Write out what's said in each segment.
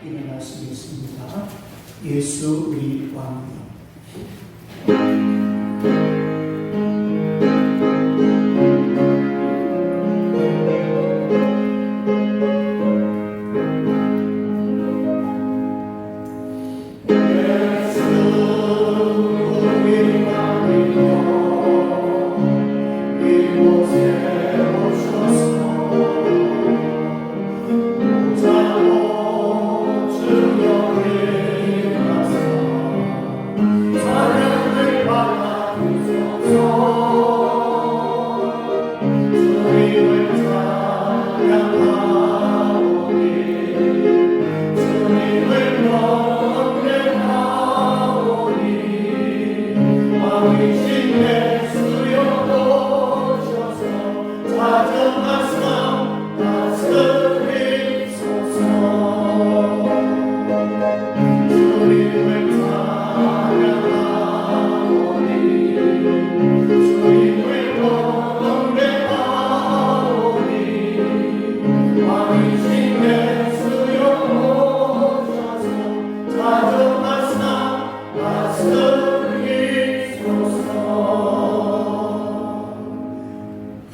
일어나시겠습니다. 예수 우리 왕이여.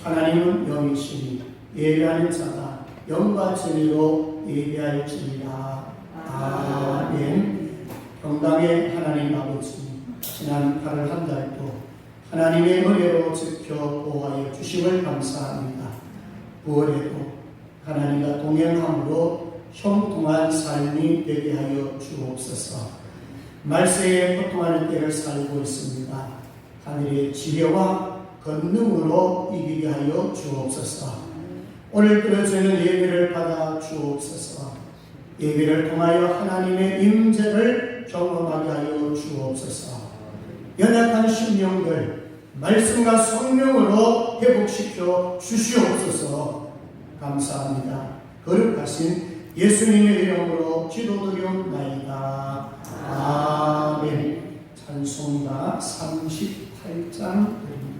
하나님은 영이시니 예배하는 자가 영과 진리로 예배할지니라. 아멘. 평강의 하나님 아버지, 지난 8월 한 달도 하나님의 은혜로 지켜 보호하여 주심을 감사합니다. 9월에도 하나님과 동행함으로 형통한 삶이 되게 하여 주옵소서. 말세에 고통하는 때를 살고 있습니다. 하늘의 지혜와 권능으로 이기게 하여 주옵소서. 오늘 드려지는 예배를 받아 주옵소서. 예배를 통하여 하나님의 임재를 경험하게 하여 주옵소서. 연약한 심령들 말씀과 성령으로 회복시켜 주시옵소서. 감사합니다. 거룩하신 예수님의 이름으로 기도드리옵나이다. 아멘. 찬송가 38장 드립니다.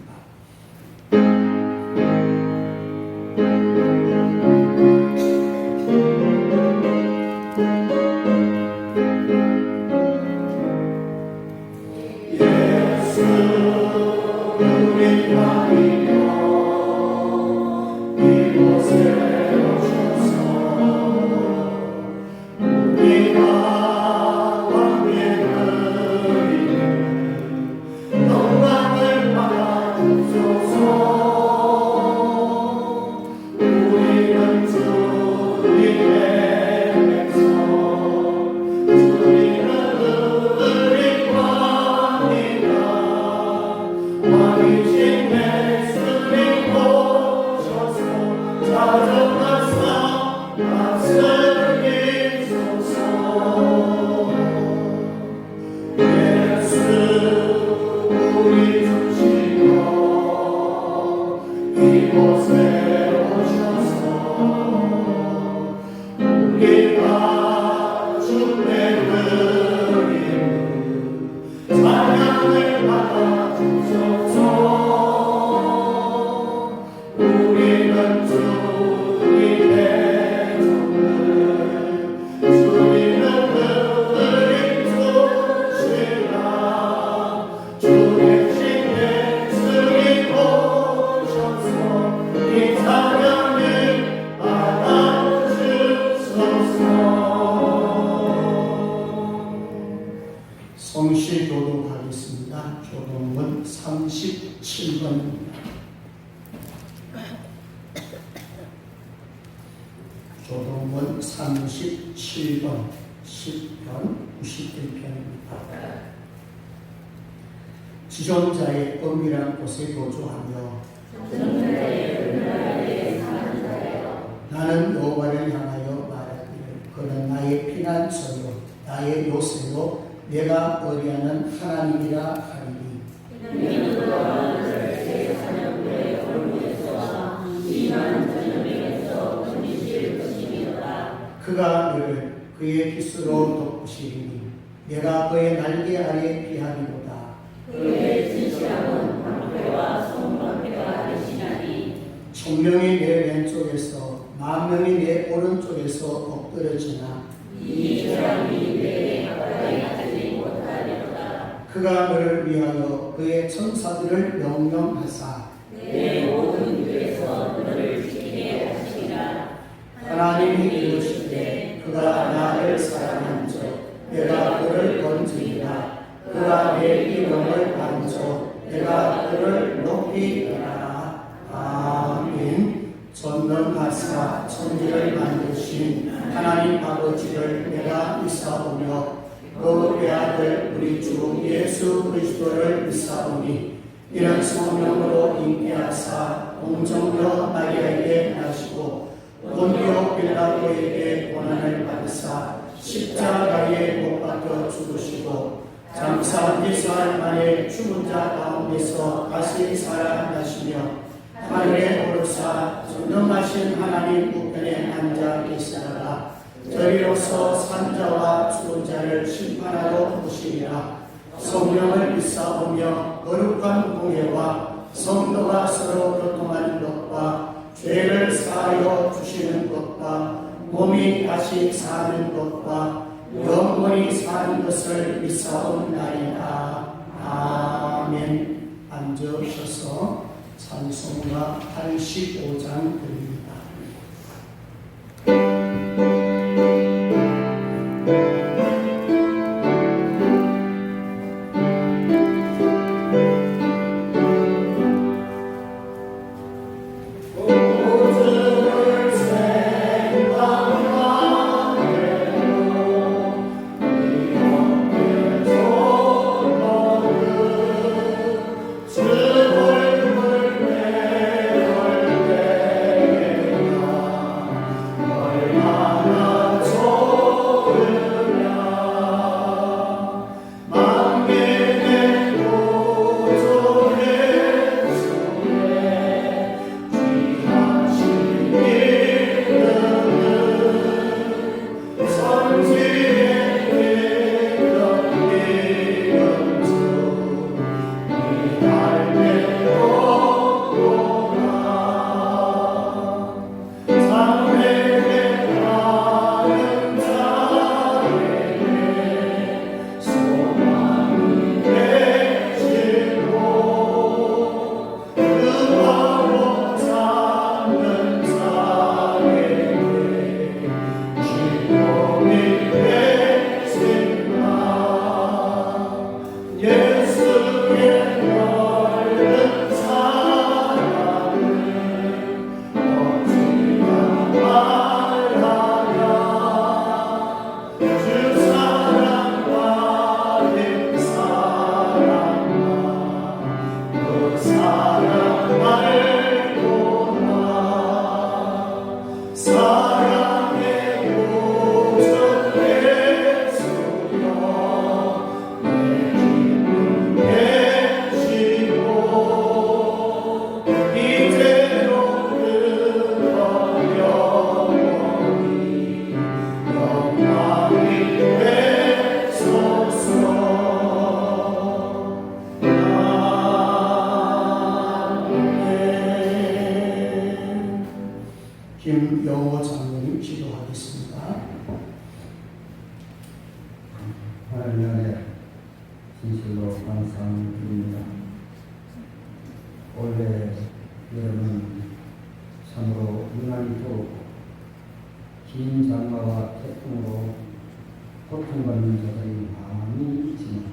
성시 교독하겠습니다. 교독문 37번입니다. 교독문 37번 10편 91편입니다. 지존자의 은밀한 곳에 거주하며 나는 여호와를 향하여 말하기를 그는 나의 피난처요 나의 요새요 내가 의뢰하는 하나님이라 하리니. 그가 너를 그의 깃으로 덮으시리니 내가 그의 날개 아래 피하리로다. 그의 진실함은 방패와 손방패가 되시나니 천명이 내 왼쪽에서 만명이 내 오른쪽에서 엎드려지나 이 그가 너를 위하여 그의 천사들을 명령하사 내 모든 길에서 너를 지키게 하시리라. 하나님이 이르시되 그가 나를 사랑한즉 내가 그를 건지리라. 그가 내 이름을 만져 내가 그를 높이 하라. 아멘. 전능하사 천지를 만드신 하나님 아버지를 내가 믿사오며 그 외아들 우리 주 예수 그리스도를 믿사오니 이는 성령으로 잉태하사 공정녀 마리아에게 나시고 본디오 빌라도에게 고난을 받으사 십자가에 못 박혀 죽으시고 장사 4살 만에 죽은 자 가운데서 다시 살아나시며 하늘에 오르사 전능하신 하나님 우편에 앉아 계시다가 저리로서 산자와 죽은 자를 심판하러 오시리라. 성령을 믿사오며 거룩한 공예와 성도가 서로 교통하는 것과 죄를 사하여 주시는 것과 몸이 다시 사는 것과 영원히 사는 것을 믿사옵나이다. 아멘. 앉으셔서 찬송가 85장 드립니다. 김영호 장로님 기도하겠습니다. 하나님 안에 진실로 감사를 드립니다. 올해 여름은 참으로 유난히 더웠고 긴 장마와 태풍으로 고통받는 자들이 많이 있지만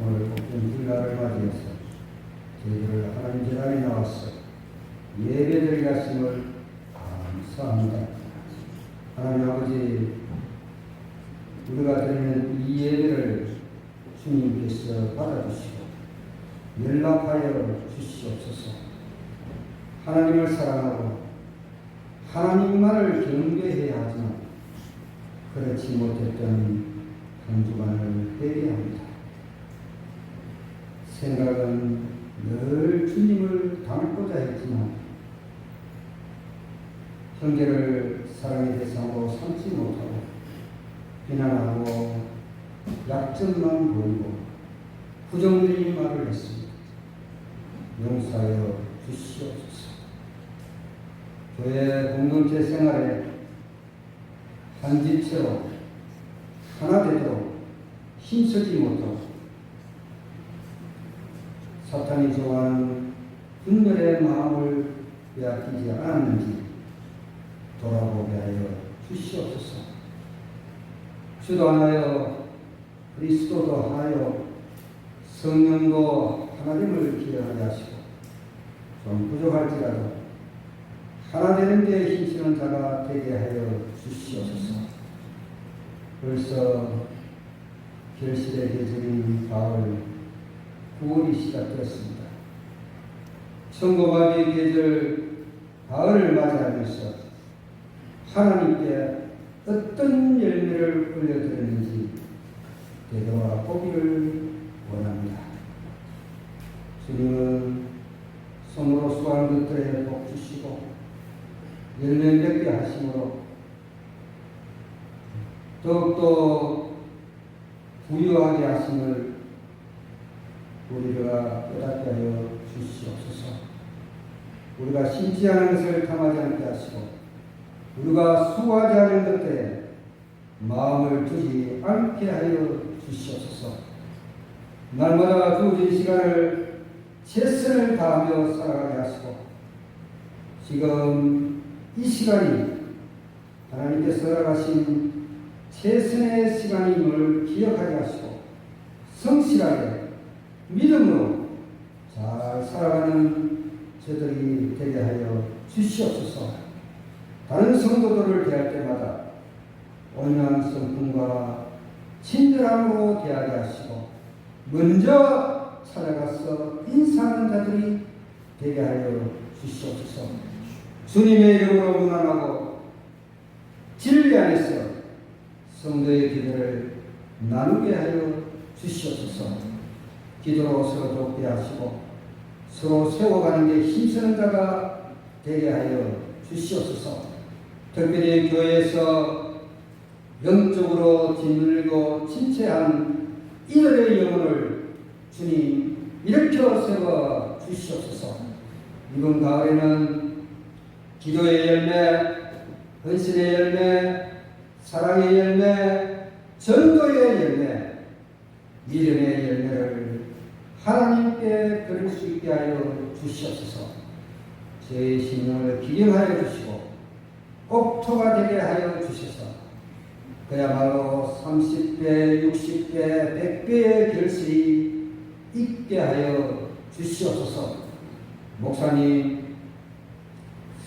오늘 복된 주일날을 맞이해서 저희들을 하나님 재단에 나와서 예배드리게 하심을 감사합니다. 하나님 아버지, 우리가 드리는 이 예배를 주님께서 받아주시고 연락하여 주시옵소서. 하나님을 사랑하고 하나님만을 경배해야 하지만 그렇지 못했던 한 주간을 회개합니다. 생각은 늘 주님을 닮고자 했지만 형제를 사랑의 대상으로 삼지 못하고 비난하고 약점만 보이고 부정적인 말을 했습니다. 용서하여 주시옵소서. 교회 공동체 생활에 한 집체로 하나 되도록 힘쓰지 못하고 사탄이 좋아하는 분별의 마음을 빼앗기지 않았는지 돌아보게 하여 주시옵소서. 주도 하나여 그리스도도 하나여 성령도 하나님을 기억하게 하시고 좀 부족할지라도 하나 되는 데 힘쓰는 자가 되게 하여 주시옵소서. 벌써 결실의 계절인 가을 9월이 시작되었습니다. 천고마비의 계절 가을을 맞이하면서 하나님께 어떤 열매를 올려드렸는지 되돌아보기를 원합니다. 주님은 손으로 수고하는 것들에 복 주시고 열매 맺게 하심으로 더욱더 부유하게 하심을 우리가 깨닫게 하여 주시옵소서. 우리가 심지 않은 것을 탐하지 않게 하시고 우리가 수고하지 않은 것들에 마음을 두지 않게 하여 주시옵소서. 날마다 주어진 시간을 최선을 다하며 살아가게 하시고 지금 이 시간이 하나님께서 허락하신 최선의 시간임을 기억하게 하시고 성실하게 믿음으로 잘 살아가는 저들이 되게 하여 주시옵소서. 다른 성도들을 대할 때마다 온유한 성품과 친절함으로 대하게 하시고 먼저 찾아가서 인사하는 자들이 되게 하여 주시옵소서. 주님의 이름으로 문안하고 진리 안에서 성도의 기도를 나누게 하여 주시옵소서. 기도로 서로 돕게 하시고 서로 세워가는 데 힘쓰는 자가 되게 하여 주시옵소서. 특별히 교회에서 영적으로 짓눌리고 침체한 이들의 영혼을 주님 일으켜 세워 주시옵소서. 이번 가을에는 기도의 열매, 헌신의 열매, 사랑의 열매, 전도의 열매, 믿음의 열매를 하나님께 드릴 수 있게 하여 주시옵소서. 저희 심령을 기름하여 주시고 옥토가 되게 하여 주셔서 그야말로 30배, 60배, 100배의 결실이 있게 하여 주시옵소서. 목사님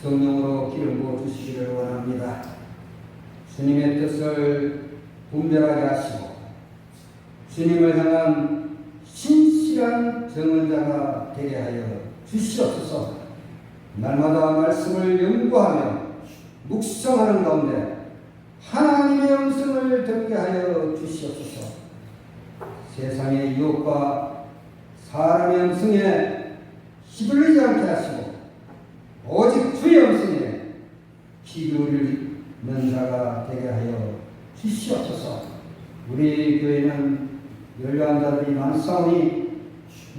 성령으로 기름 부어 주시기를 원합니다. 주님의 뜻을 분별하게 하시고 주님을 향한 신실한 정언자가 되게 하여 주시옵소서. 날마다 말씀을 연구하며 묵상하는 가운데 하나님의 음성을 듣게 하여 주시옵소서. 세상의 유혹과 사람의 음성에 휘둘리지 않게 하시고 오직 주의 음성에 귀 기울이는 자가 되게 하여 주시옵소서. 우리 교회는 연로한 자들이 많사오니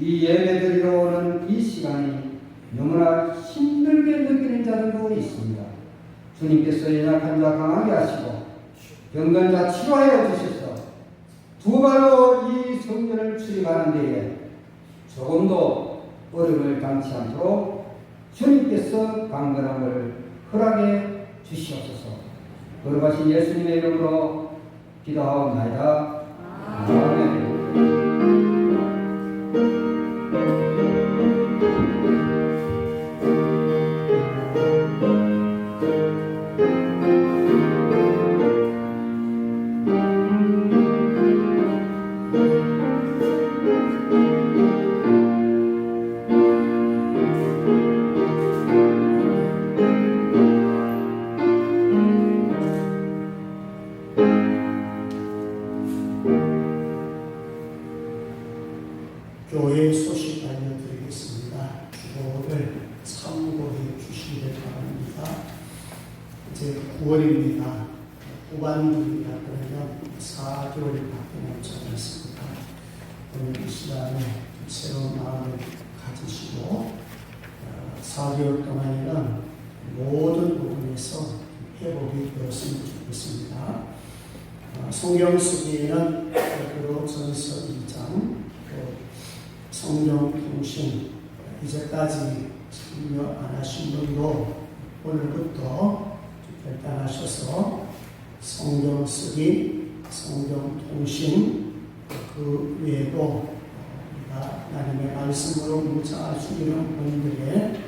이 예배드리러 오는 이 시간이 너무나 힘들게 느끼는 자들도 있습니다. 주님께서 연약한 자 강하게 하시고 병든 자 치료하여 주셔서 두 발로 이 성전을 출입하는 데에 조금도 어려움을 당치 않도록 주님께서 강건함을 허락해 주시옵소서. 거룩하신 예수님의 이름으로 기도하옵나이다. 아멘. 교회 소식 알려드리겠습니다. 주보를 참고해 주시기를 바랍니다. 이제 9월입니다. 후반기이라 그러면 4개월밖에 남지 않았습니다. 오늘 이 시간에 새로운 마음을 가지시고 4개월 동안에는 모든 부분에서 회복이 되었으면 좋겠습니다. 성경 속에는 베드로전서 2장, 성경 통신 이제까지 참여 안 하신 분도 오늘부터 결단하셔서 성경 쓰기, 성경 통신 그 외에도 하나님의 말씀으로 묵상할 수 있는 분들의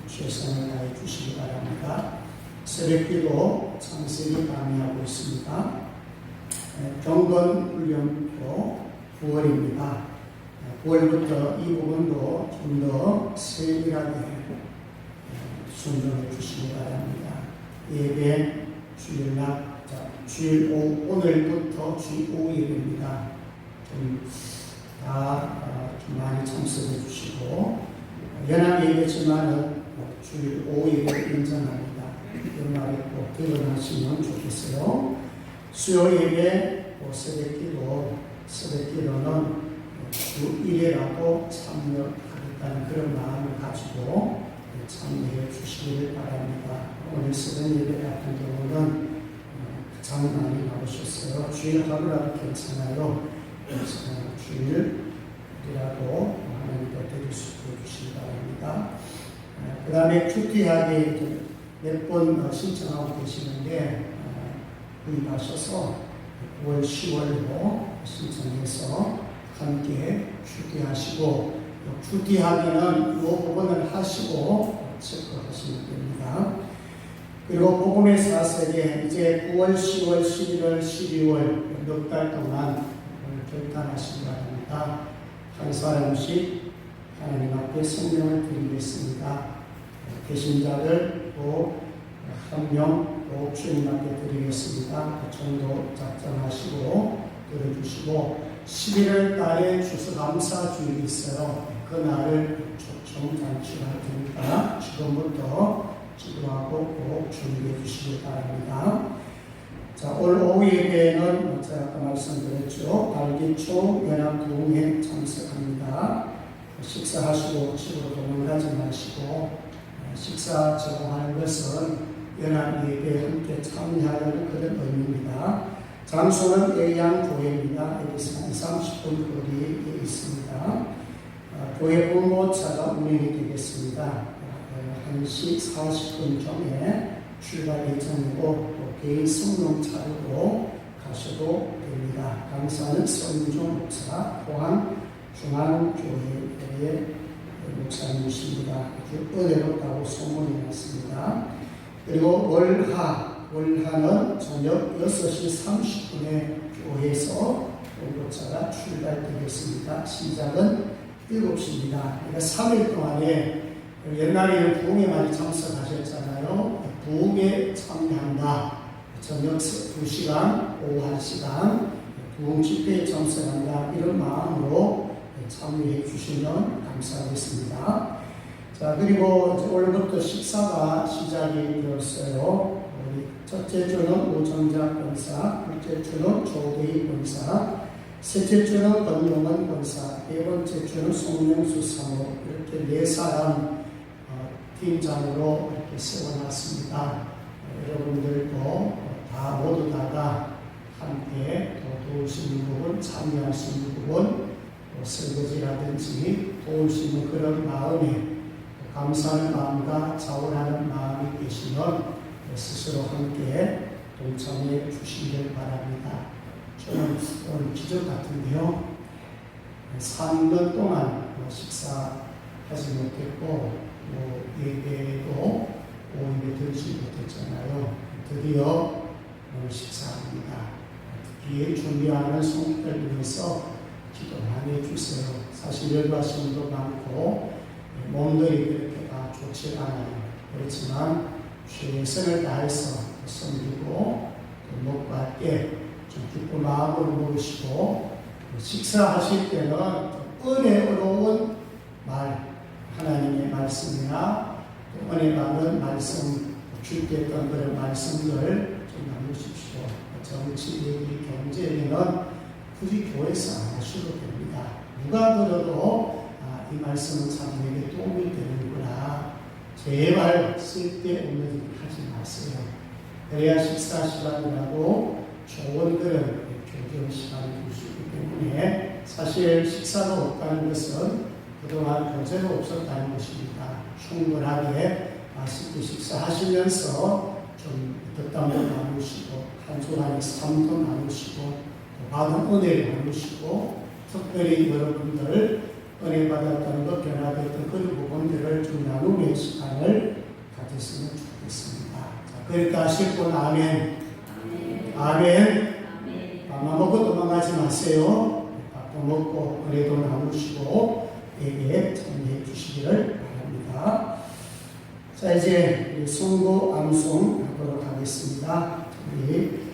최선을 다해 주시기 바랍니다. 새벽기도 창세기 강의하고 있습니다. 경건 훈련도 9월입니다. 9월부터 이 부분도 좀 더 세밀하게 순종해 주시기 바랍니다. 예배 주일날, 주일 오늘부터 주일 5일입니다. 좀 많이 참석해 주시고, 연합 예배지만은 주일 5일을 인정합니다. 연말에 꼭 기원하시면 좋겠어요. 수요 예배, 새벽기도는 주 1회라도 참여하겠다는 그런 마음을 가지고 참여해 주시기를 바랍니다. 오늘 새벽 예배 같은 경우는 참 많이 나오셨어요. 주일 하루라도 괜찮아요. 주일이라도 하나님께 드릴 수 있게 해주시기 바랍니다. 그 다음에 큐티하게 몇 번 신청하고 계시는데 구입하셔서 9월, 10월로 신청해서 함께 큐티하시고, 큐티하기는 이 부분을 하시고 체크하시면 됩니다. 그리고 복음의 4세계 이제 9월, 10월, 11월, 12월 몇 달 동안 결단하시기 바랍니다. 한 사람씩 하나님 앞에 성명을 드리겠습니다. 배신자들 또 한 명 또 주님 앞에 드리겠습니다. 그 정도 작정하시고 들어주시고, 11월 달에 추수감사주일이 있어요. 그날을 초청잔치를 할 테니까 지금부터 기도하고 꼭 준비해 주시기 바랍니다. 자, 올 오후 예배는 제가 아까 말씀드렸죠. 발기초 연합동행 참석합니다. 식사하시고 집으로 도망가지 마시고, 식사 제공하는 것은 연합 예배에 함께 참여하는 그런 의미입니다. 장소는 예양교회입니다. 여기서 한 30분 거리에 있습니다. 교회 부모차가 운행이 되겠습니다. 1시 40분 전에 출발 예정이고 또 개인 성령차로 가셔도 됩니다. 강사는 성종 목사, 포항 중앙교회의 목사님이십니다. 아주 은혜롭다고 소문이 났습니다. 그리고 월하는 저녁 6시 30분에 교회에서 공급차가 출발되겠습니다. 시작은 7시입니다. 그러니까 3일 동안에 옛날에는 부흥에 많이 참석하셨잖아요. 부흥에 참여한다. 저녁 2시간, 오후 1시간 부흥 집회에 참석한다. 이런 마음으로 참여해 주시면 감사하겠습니다. 자, 그리고 이제 오늘부터 식사가 시작이 되었어요. 우리 첫째 주는 오정작 권사, 둘째 주는 조대희 권사, 셋째 주는 권용원 권사, 네 번째 주는 송명수 사모, 이렇게 네 사람 팀장으로 이렇게 세워놨습니다. 여러분들도 다 모두 다가 함께 도울 수 있는 부분, 참여할 수 있는 부분, 설거지라든지 도울 수 있는 그런 마음에 감사하는 마음과 자원하는 마음이 계시면 스스로 함께 동참해 주시길 바랍니다. 저는 오늘 기적 같은데요. 3년 동안 식사하지 못했고 예배도 오후에 들지 못했잖아요. 드디어 오늘 식사합니다. 특히 준비하는 성도들 위해서 기도 많이 해주세요. 사실 열받으신 분도 많고 몸들이 그렇게 다 좋지 않아요. 그렇지만 최선을 다해서 섬기고 목과 함께 좀 기쁜 마음으로 먹으시고, 식사하실 때는 은혜로운 말, 하나님의 말씀이나 또 은혜 받는 말씀, 주께했던 그런 말씀들 좀 나누십시오. 정치 얘기, 경제 얘기는 굳이 교회에서 안 하셔도 됩니다. 누가 들어도 이 말씀은 참 내게 도움이 되는구나. 제발 쓸데없는 일 하지 마세요. 그래야 식사 시간이라도 좋은 그런 교제의 시간을 줄 수 있기 때문에, 사실 식사가 없다는 것은 그동안 교제가 없었다는 것입니다. 충분하게 맛있게 식사하시면서 좀 덕담도 나누시고 한 주간의 삶도 나누시고 또 받은 은혜를 나누시고 특별히 여러분들 은혜 받았다는 것 변화됐던 그런 부분들을 좀 나누는 시간을 가졌으면 좋겠습니다. 자, 그렇게 하실 분 아멘. 아멘. 밥만 먹고 도망가지 마세요. 밥도 먹고 은혜도 나누시고 에게 참여해 주시기를 바랍니다. 자, 이제 성고 암송하도록 하겠습니다. 우리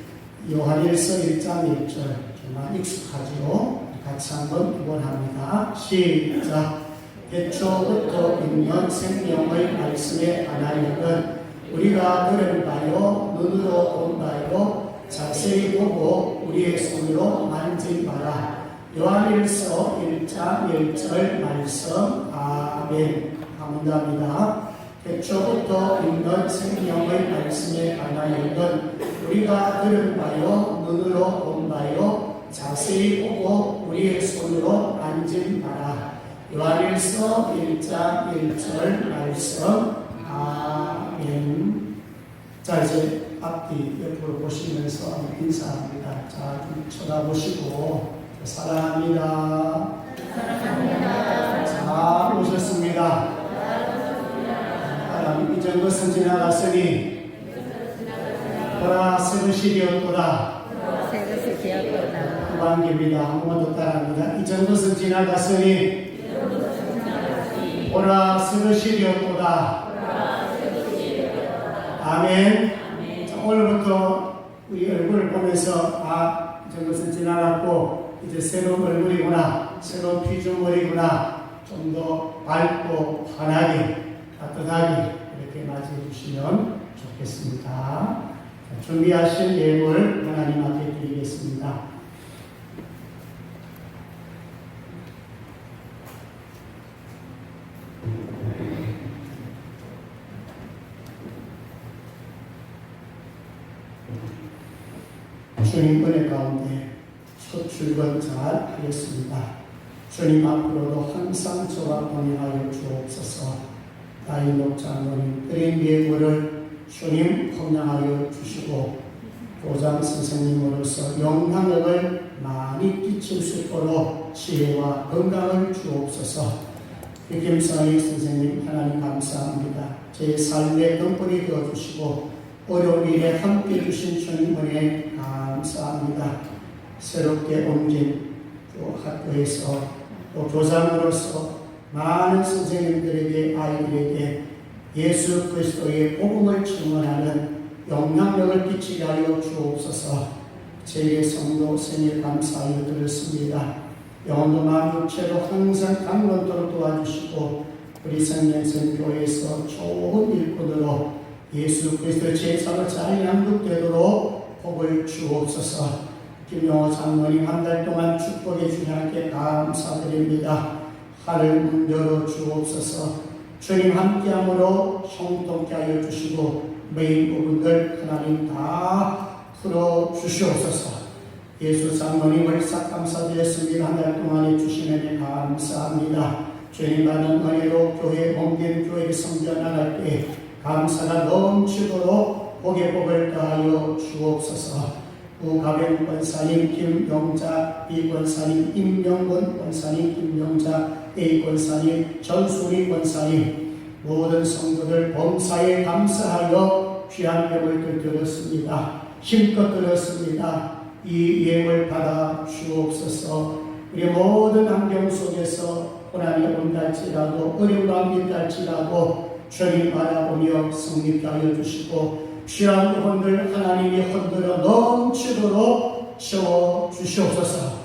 요한일서 1장 1절 정말 익숙하죠. 같이 한번 기원합니다. 시작. 애초부터 있는 생명의 말씀에 하나님은 우리가 들은 바요 눈으로 본 바요 자세히 보고 우리의 손으로 만진 바라. 요한일서 1장 1절 말씀. 아멘. 감사합니다. 애초부터 있는 생명의 말씀에 하나님은 우리가 들은 바요 눈으로 본 바요 자세히 보고 우리의 손으로 만진 바라. 요한일서 1장 1절 말씀. 아멘. 자, 이제 앞뒤 옆으로 보시면서 인사합니다. 자, 좀 쳐다보시고 사랑합니다. 사랑합니다. 자, 오셨습니다. 이 정도선 지나갔으니 보라 새 것이 되었도다. 후반기입니다. 한 번 더 따라합니다. 이 정도선 지나갔으니 보라 새 것이 되었도다. 아멘. 자, 오늘부터 우리 얼굴을 보면서 이 정도선 지나갔고 이제 새로운 얼굴이구나, 새로운 피조물이구나, 좀 더 밝고 환하게 따뜻하게 이렇게 맞이해 주시면 좋겠습니다. 자, 준비하신 예물 하나님 앞에 드리겠습니다. 주님 은혜 가운데 첫 출근 잘 하겠습니다. 주님 앞으로도 항상 저와 동행하여 주옵소서. 나이 목장로님 드린 예물을 주님 헌양하여 주시고 교장 선생님으로서 영향력을 많이 끼칠 수 있도록 지혜와 건강을 주옵소서. 김성희 선생님 하나님 감사합니다. 제 삶의 등불이 되어주시고 어려운 일에 함께 주신 주님 은혜 감사합니다. 새롭게 옮긴 학교에서 또 교장으로서 많은 선생님들에게 아이들에게 예수 그리스도의 복음을 증언하는 영향력을 끼치게 하여 주옵소서. 제 성도 생일 감사하여 드렸습니다. 영혼도 마음 육체로 항상 강건토록 도와주시고 우리 성령생교회에서 좋은 일꾼으로 예수 그리스도의 제사로 잘 양육되도록 복을 주옵소서. 김용호 장로님 한 달 동안 축복해 주님께 감사드립니다. 하늘 문 열어 주옵소서. 주님 함께함으로 형통케 하여 주시고 메인 부분들 하나님 다 풀어 주시옵소서. 예수 장로님을 싹 감사드렸습니다. 한 달 동안에 주시는 감사합니다. 주님 받은 은혜로 교회 옮긴 교회를 성전하갈 때 감사가 넘치도록 복의 복을 더하여 주옵소서. 우가병 권사님, 김용자, 이 권사님, 임명근 권사님, 김용자, A 권사님, 전순희 권사님, 모든 성도들 범사에 감사하여 귀한 예물들 드렸습니다. 힘껏 드렸습니다. 이 예물 받아 주옵소서. 우리 모든 환경 속에서 고난이 온달지라도 어려운 감이 달지라도 주님 바라보며 성립게 하여 주시고 귀한 부분들 하나님이 흔들어 넘치도록 채워 주시옵소서.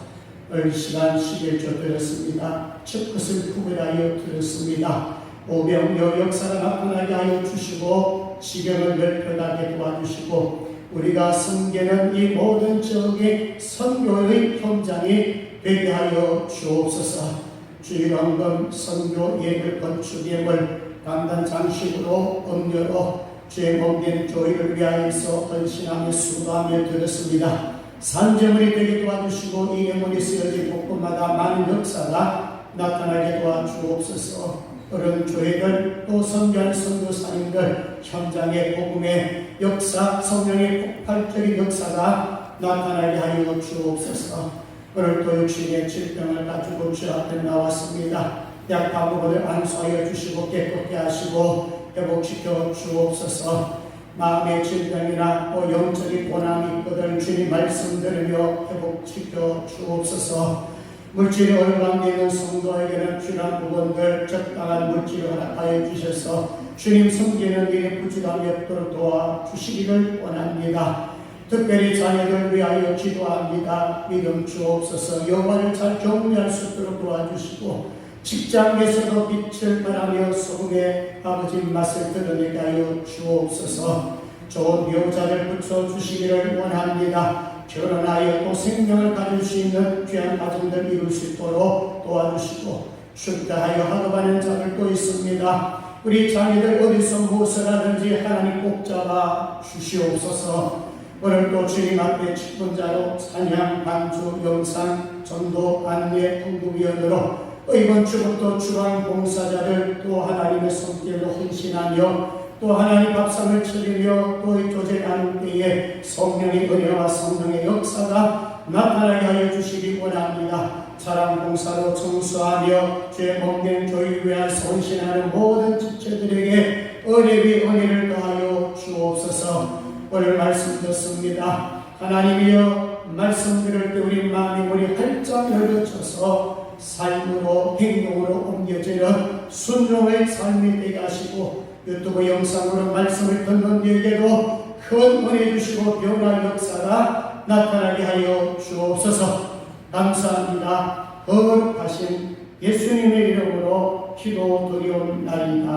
오늘 시간 11조 드렸습니다. 첫 것을 구별하여 드렸습니다. 오병여 역사가 나타나게 하여 주시고 지경을 넓혀나게 도와주시고 우리가 섬기는 이 모든 지역의 선교의 현장이 되게 하여 주옵소서. 주일원금 선교 예물 건축 예물 감단 장식으로 음료로 주의 몸된 교회를 위하여서 헌신하며 수고하며 드렸습니다. 산재물이 되게 도와주시고 이 예물이 쓰여진 곳곳마다 많은 역사가 나타나게 도와주옵소서. 그런 교회들 또 선교한 선교사님들 현장의 복음의 역사, 성령의 폭발적인 역사가 나타나게 하여 주옵소서. 오늘 또 육신의 질병을 가지고 주 앞에 나왔습니다. 약파부분을 안수하여 주시고 깨끗게 하시고 회복시켜 주옵소서. 마음의 질병이나 또 영적인 고난이 있거든 주님 말씀 들으며 회복시켜 주옵소서. 물질이 얼방되는 성도에게는 필요한 부분들 적당한 물질을 허락하여 주셔서 주님 섬기는 일에 부족함이 없도록 도와주시기를 원합니다. 특별히 자녀들 위하여 기도합니다. 믿음 주옵소서. 여호와를 잘 경외할 수 있도록 도와주시고 직장에서도 빛을 발하며 소금의 아버지 맛을 드러내게 하여 주옵소서. 좋은 배우자를 붙여주시기를 원합니다. 결혼하여 또 생명을 가질 수 있는 귀한 가정들 이룰 수 있도록 도와주시고 출가하여 학업하는 자들도 있습니다. 우리 자녀들 어디서 무엇을 하든지 하나님 꼭 잡아 주시옵소서. 오늘도 주님 앞에 직분자로 찬양, 반주, 영상, 전도, 안내, 공급위원으로 또 이번 주부터 주방 봉사자들 또 하나님의 손길로 헌신하며 또 하나님 밥상을 차리며 또 이 교제 나눌 때에 성령의 은혜와 성령의 역사가 나타나게 하여 주시기 원합니다. 사랑 봉사로 청소하며 죄 먹는 교회 위하여 헌신하는 모든 지체들에게 은혜 위 은혜를 더하여 주옵소서. 오늘 말씀 듣습니다. 하나님이여 말씀 들을 때 우리 마음이 우리 활짝 열려져서 삶으로 행동으로 옮겨지는 순종의 삶이 되게 하시고 유튜브 영상으로 말씀을 듣는 이에게도 큰 은혜 주시고 변화의 역사가 나타나게 하여 주옵소서. 감사합니다. 거룩하신 예수님의 이름으로 기도드리옵나이다.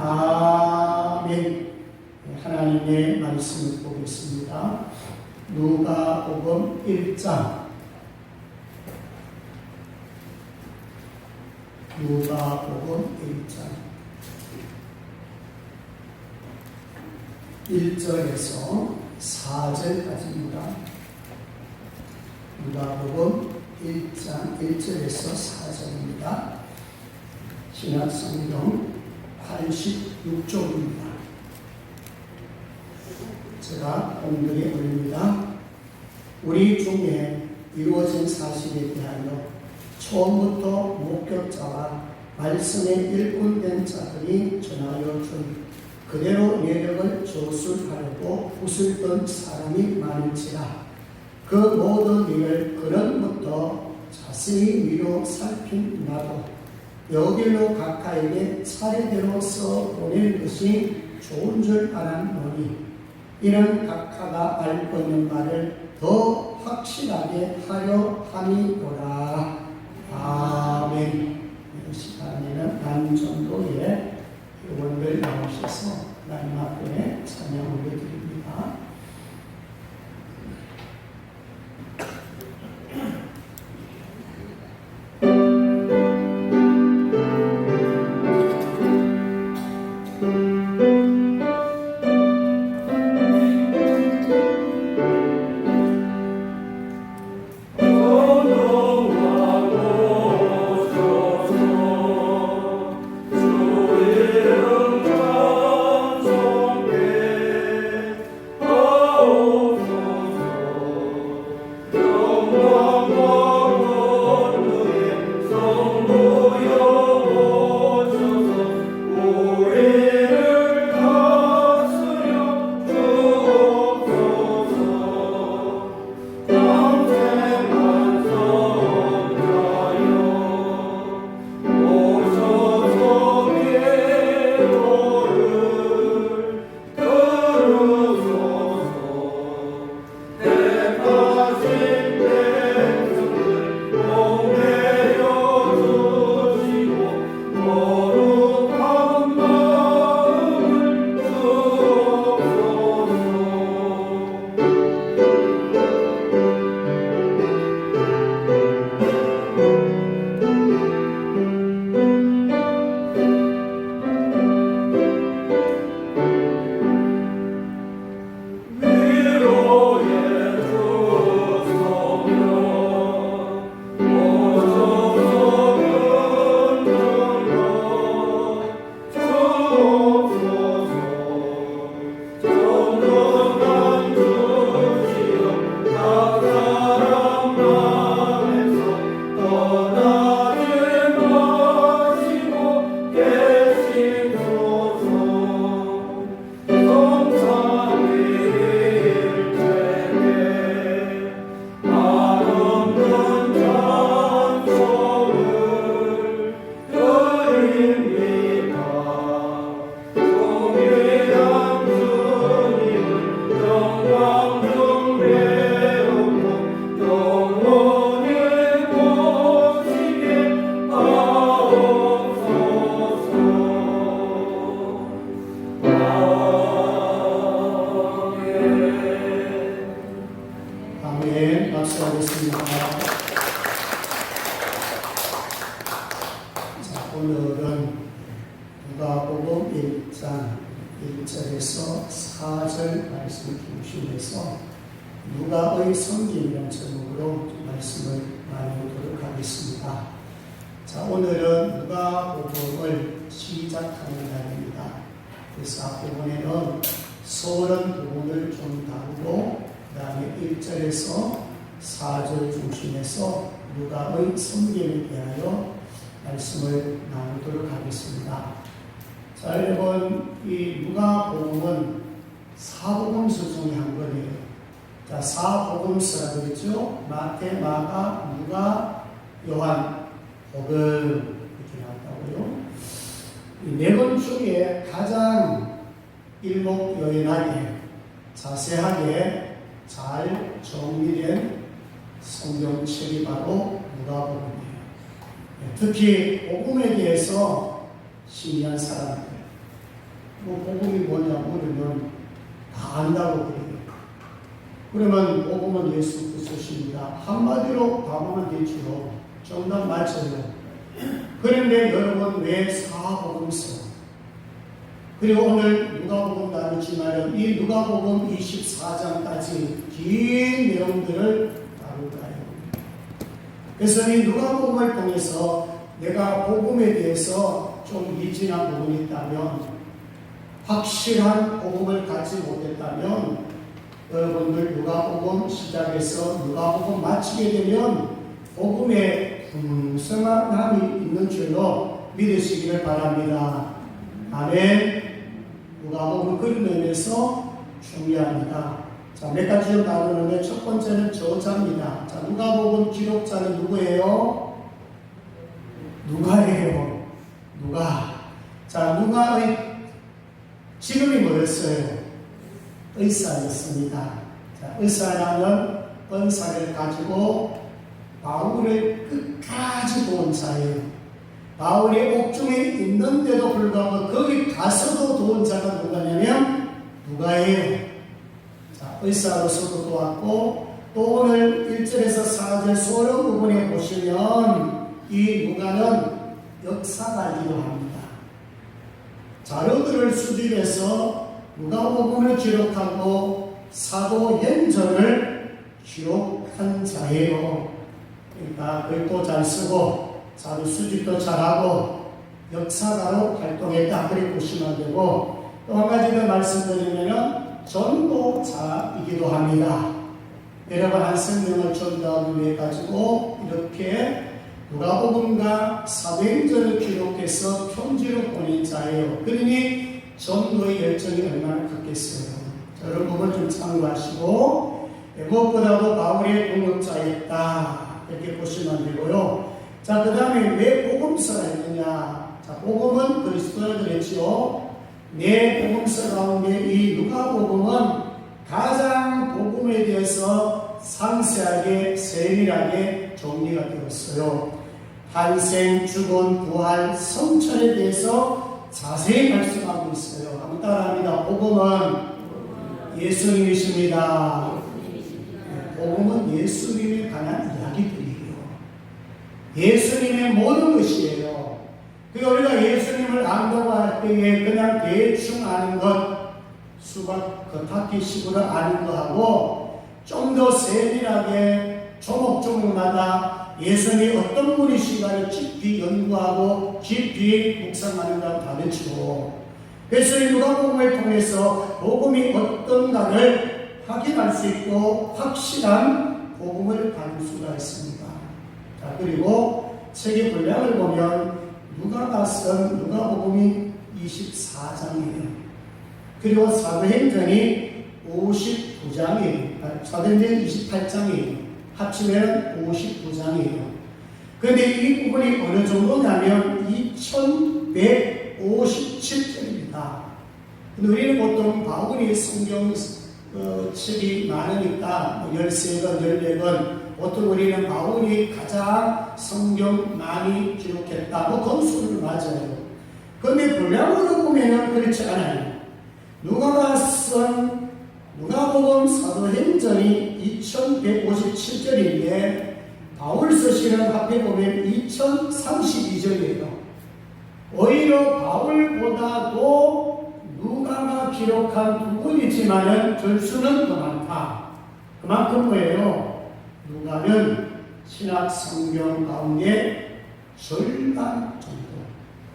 아멘. 하나님의 말씀을 보겠습니다. 누가복음 1장. 누가복음 1장 1절에서 4절까지입니다. 누가복음 1장 1절에서 4절입니다. 신약성경 86쪽입니다. 제가 공들이 올립니다. 우리 중에 이루어진 사실에 대하여 처음부터 목격자와 말씀에 일꾼된 자들이 전하여 준 그대로 내력을 조술하려고 웃을던 사람이 많은지라 그 모든 일을 그런부터 자세히 미뤄 살핀 나도 여길로 각하에게 차례대로 써보낼 것이 좋은 줄 알았노니 이는 각하가 알고 있는 바를 더 확실하게 하려 함이로라. 아멘. 이 시간에는 남전도의 의원들 나오셔서 하나님 앞에 찬양 올려드립니다. Oh 아멘. 박수하겠습니다. 자, 오늘은 누가복음 1장 1절에서 4절 말씀 중심에서 누가의 섬김이라는 제목으로 말씀을 나누도록 하겠습니다. 자, 오늘은 누가복음을 시작하는 날입니다. 그래서 앞부분에는 서론 부분을 좀 다루고 그 다음에 1절에서 4절 중심에서 누가의 섬김에 대하여 말씀을 나누도록 하겠습니다. 자, 여러분, 이 누가복음은 사복음서 중에 한 권이에요. 자, 사복음서라고 그랬죠? 마태, 마가, 누가, 요한, 복음 이렇게 나왔다고요. 이 네 권 중에 가장 일목요연하게 자세하게 잘 정리된 성경책이 바로 누가복음이에요. 특히 복음에 대해서 신기한 사람들, 복음이 뭐냐고 물으면 다 안다고 그래요. 그러면 복음은 예수 그리스도십니다. 한마디로 답하면 되죠. 정답 맞춰요. 그런데 여러분 왜 사복음서? 그리고 오늘 누가복음 다루지만 이 누가복음 24장까지 긴 내용들을 다룰까요? 그래서 이 누가복음을 통해서 내가 복음에 대해서 좀 미진한 부분이 있다면, 확실한 복음을 갖지 못했다면, 여러분들 누가복음 시작해서 누가복음 마치게 되면 복음에 풍성함이 있는 줄로 믿으시기를 바랍니다. 아멘. 누가복음은 그런 면에서 중요합니다. 자, 몇 가지 좀 다루는데 첫 번째는 저자입니다. 자, 누가복음 기록자는 누구예요? 누가예요. 누가. 자, 누가의 직업이 뭐였어요? 의사였습니다. 자, 의사라는 은사를 가지고 바울을 끝까지 도운 자예요. 바울이 옥중에 있는데도 불구하고 거기 가서도 도운 자가 누가냐면 누가예요. 자, 의사로서도 도왔고, 또 오늘 1절에서 4절 소련 부분에 보시면 이 누가는 역사가이기도 합니다. 자료들을 수집해서 누가복음을 기록하고 사도행전을 기록한 자예요. 그러니까 글도 잘 쓰고 자료 수집도 잘하고 역사가로 활동했다, 그렇게 보시면 되고, 또 한 가지 더 말씀드리면 전도자이기도 합니다. 여러분 한 생명을 전도하기 위해 가지고 이렇게 누가복음과 사도행전을 기록해서 편지로 보낸 자예요. 그러니 전도의 열정이 얼마나 컸겠어요. 여러분 부분 좀 참고하시고, 무엇보다도 바울의 동역자였다, 이렇게 보시면 되고요. 자, 그 다음에 왜 복음서가 있느냐? 자, 복음은 그리스도라 그랬죠. 네 복음서 가운데 이 누가복음은 가장 복음에 대해서 상세하게 세밀하게 정리가 되었어요. 탄생, 죽음, 부활, 성천에 대해서 자세히 말씀하고 있어요. 한번 따라합니다. 복음은 예수님이십니다. 복음은 예수님에 관한 이야기들이에요. 예수님의 모든 것이에요. 그러니까 우리가 예수님을 안다고 할 때에 그냥 대충 아는 것, 수박 겉핥기식으로 아는 거하고 좀 더 세밀하게 조목조목마다 예수님이 어떤 분이신가를 깊이 연구하고 깊이 묵상하는 것과 다르죠. 그래서 이 누가복음을 통해서 복음이 어떤가를 확인할 수 있고 확실한 복음을 받을 수가 있습니다. 자, 그리고 책의 분량을 보면 누가가 쓴 누가복음이 24장이에요. 그리고 사도행전이 59장이에요. 사도행전이 28장이에요. 합치면 59장이에요. 그런데 이 부분이 어느 정도냐면 2157절입니다. 우리는 보통 바울이 성경 책이 많으니까 13권, 14권, 보통 우리는 바울이 가장 성경 많이 기록했다, 건수를 맞아요. 그런데 분량으로 보면 그렇지 않아요. 누가가 쓴 누가복음 사도행전이 말씀이 2157절인데 바울서 시는 앞에 보면 2032절이에요. 오히려 바울보다도 누가가 기록한 부분이지만은 절수는 더 많다. 그만큼 뭐예요? 누가는 신약 성경 가운데 절반 정도,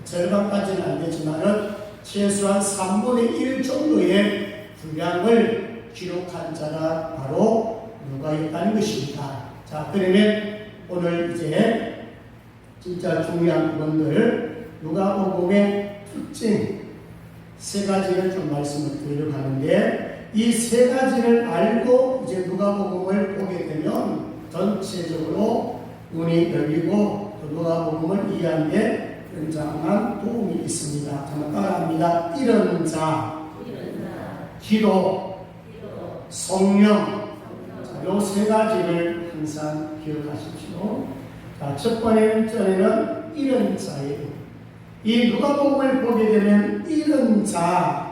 절반까지는 안 되지만은 최소한 3분의 1 정도의 분량을 기록한 자가 바로 누가였다는 것입니다. 자, 그러면 오늘 이제 진짜 중요한 부분들, 누가복음의 특징 세 가지를 좀 말씀을 드리려고 하는데, 이 세 가지를 알고 이제 누가복음을 보게 되면 전체적으로 눈이 열리고 또 누가복음을 이해하는 데 굉장한 도움이 있습니다. 한번 따라합니다. 이런 자, 기도, 성령, 이 세 가지를 항상 기억하십시오. 자, 첫 번째는 이런 자예요. 이 누가복음을 보게 되면 이런 자,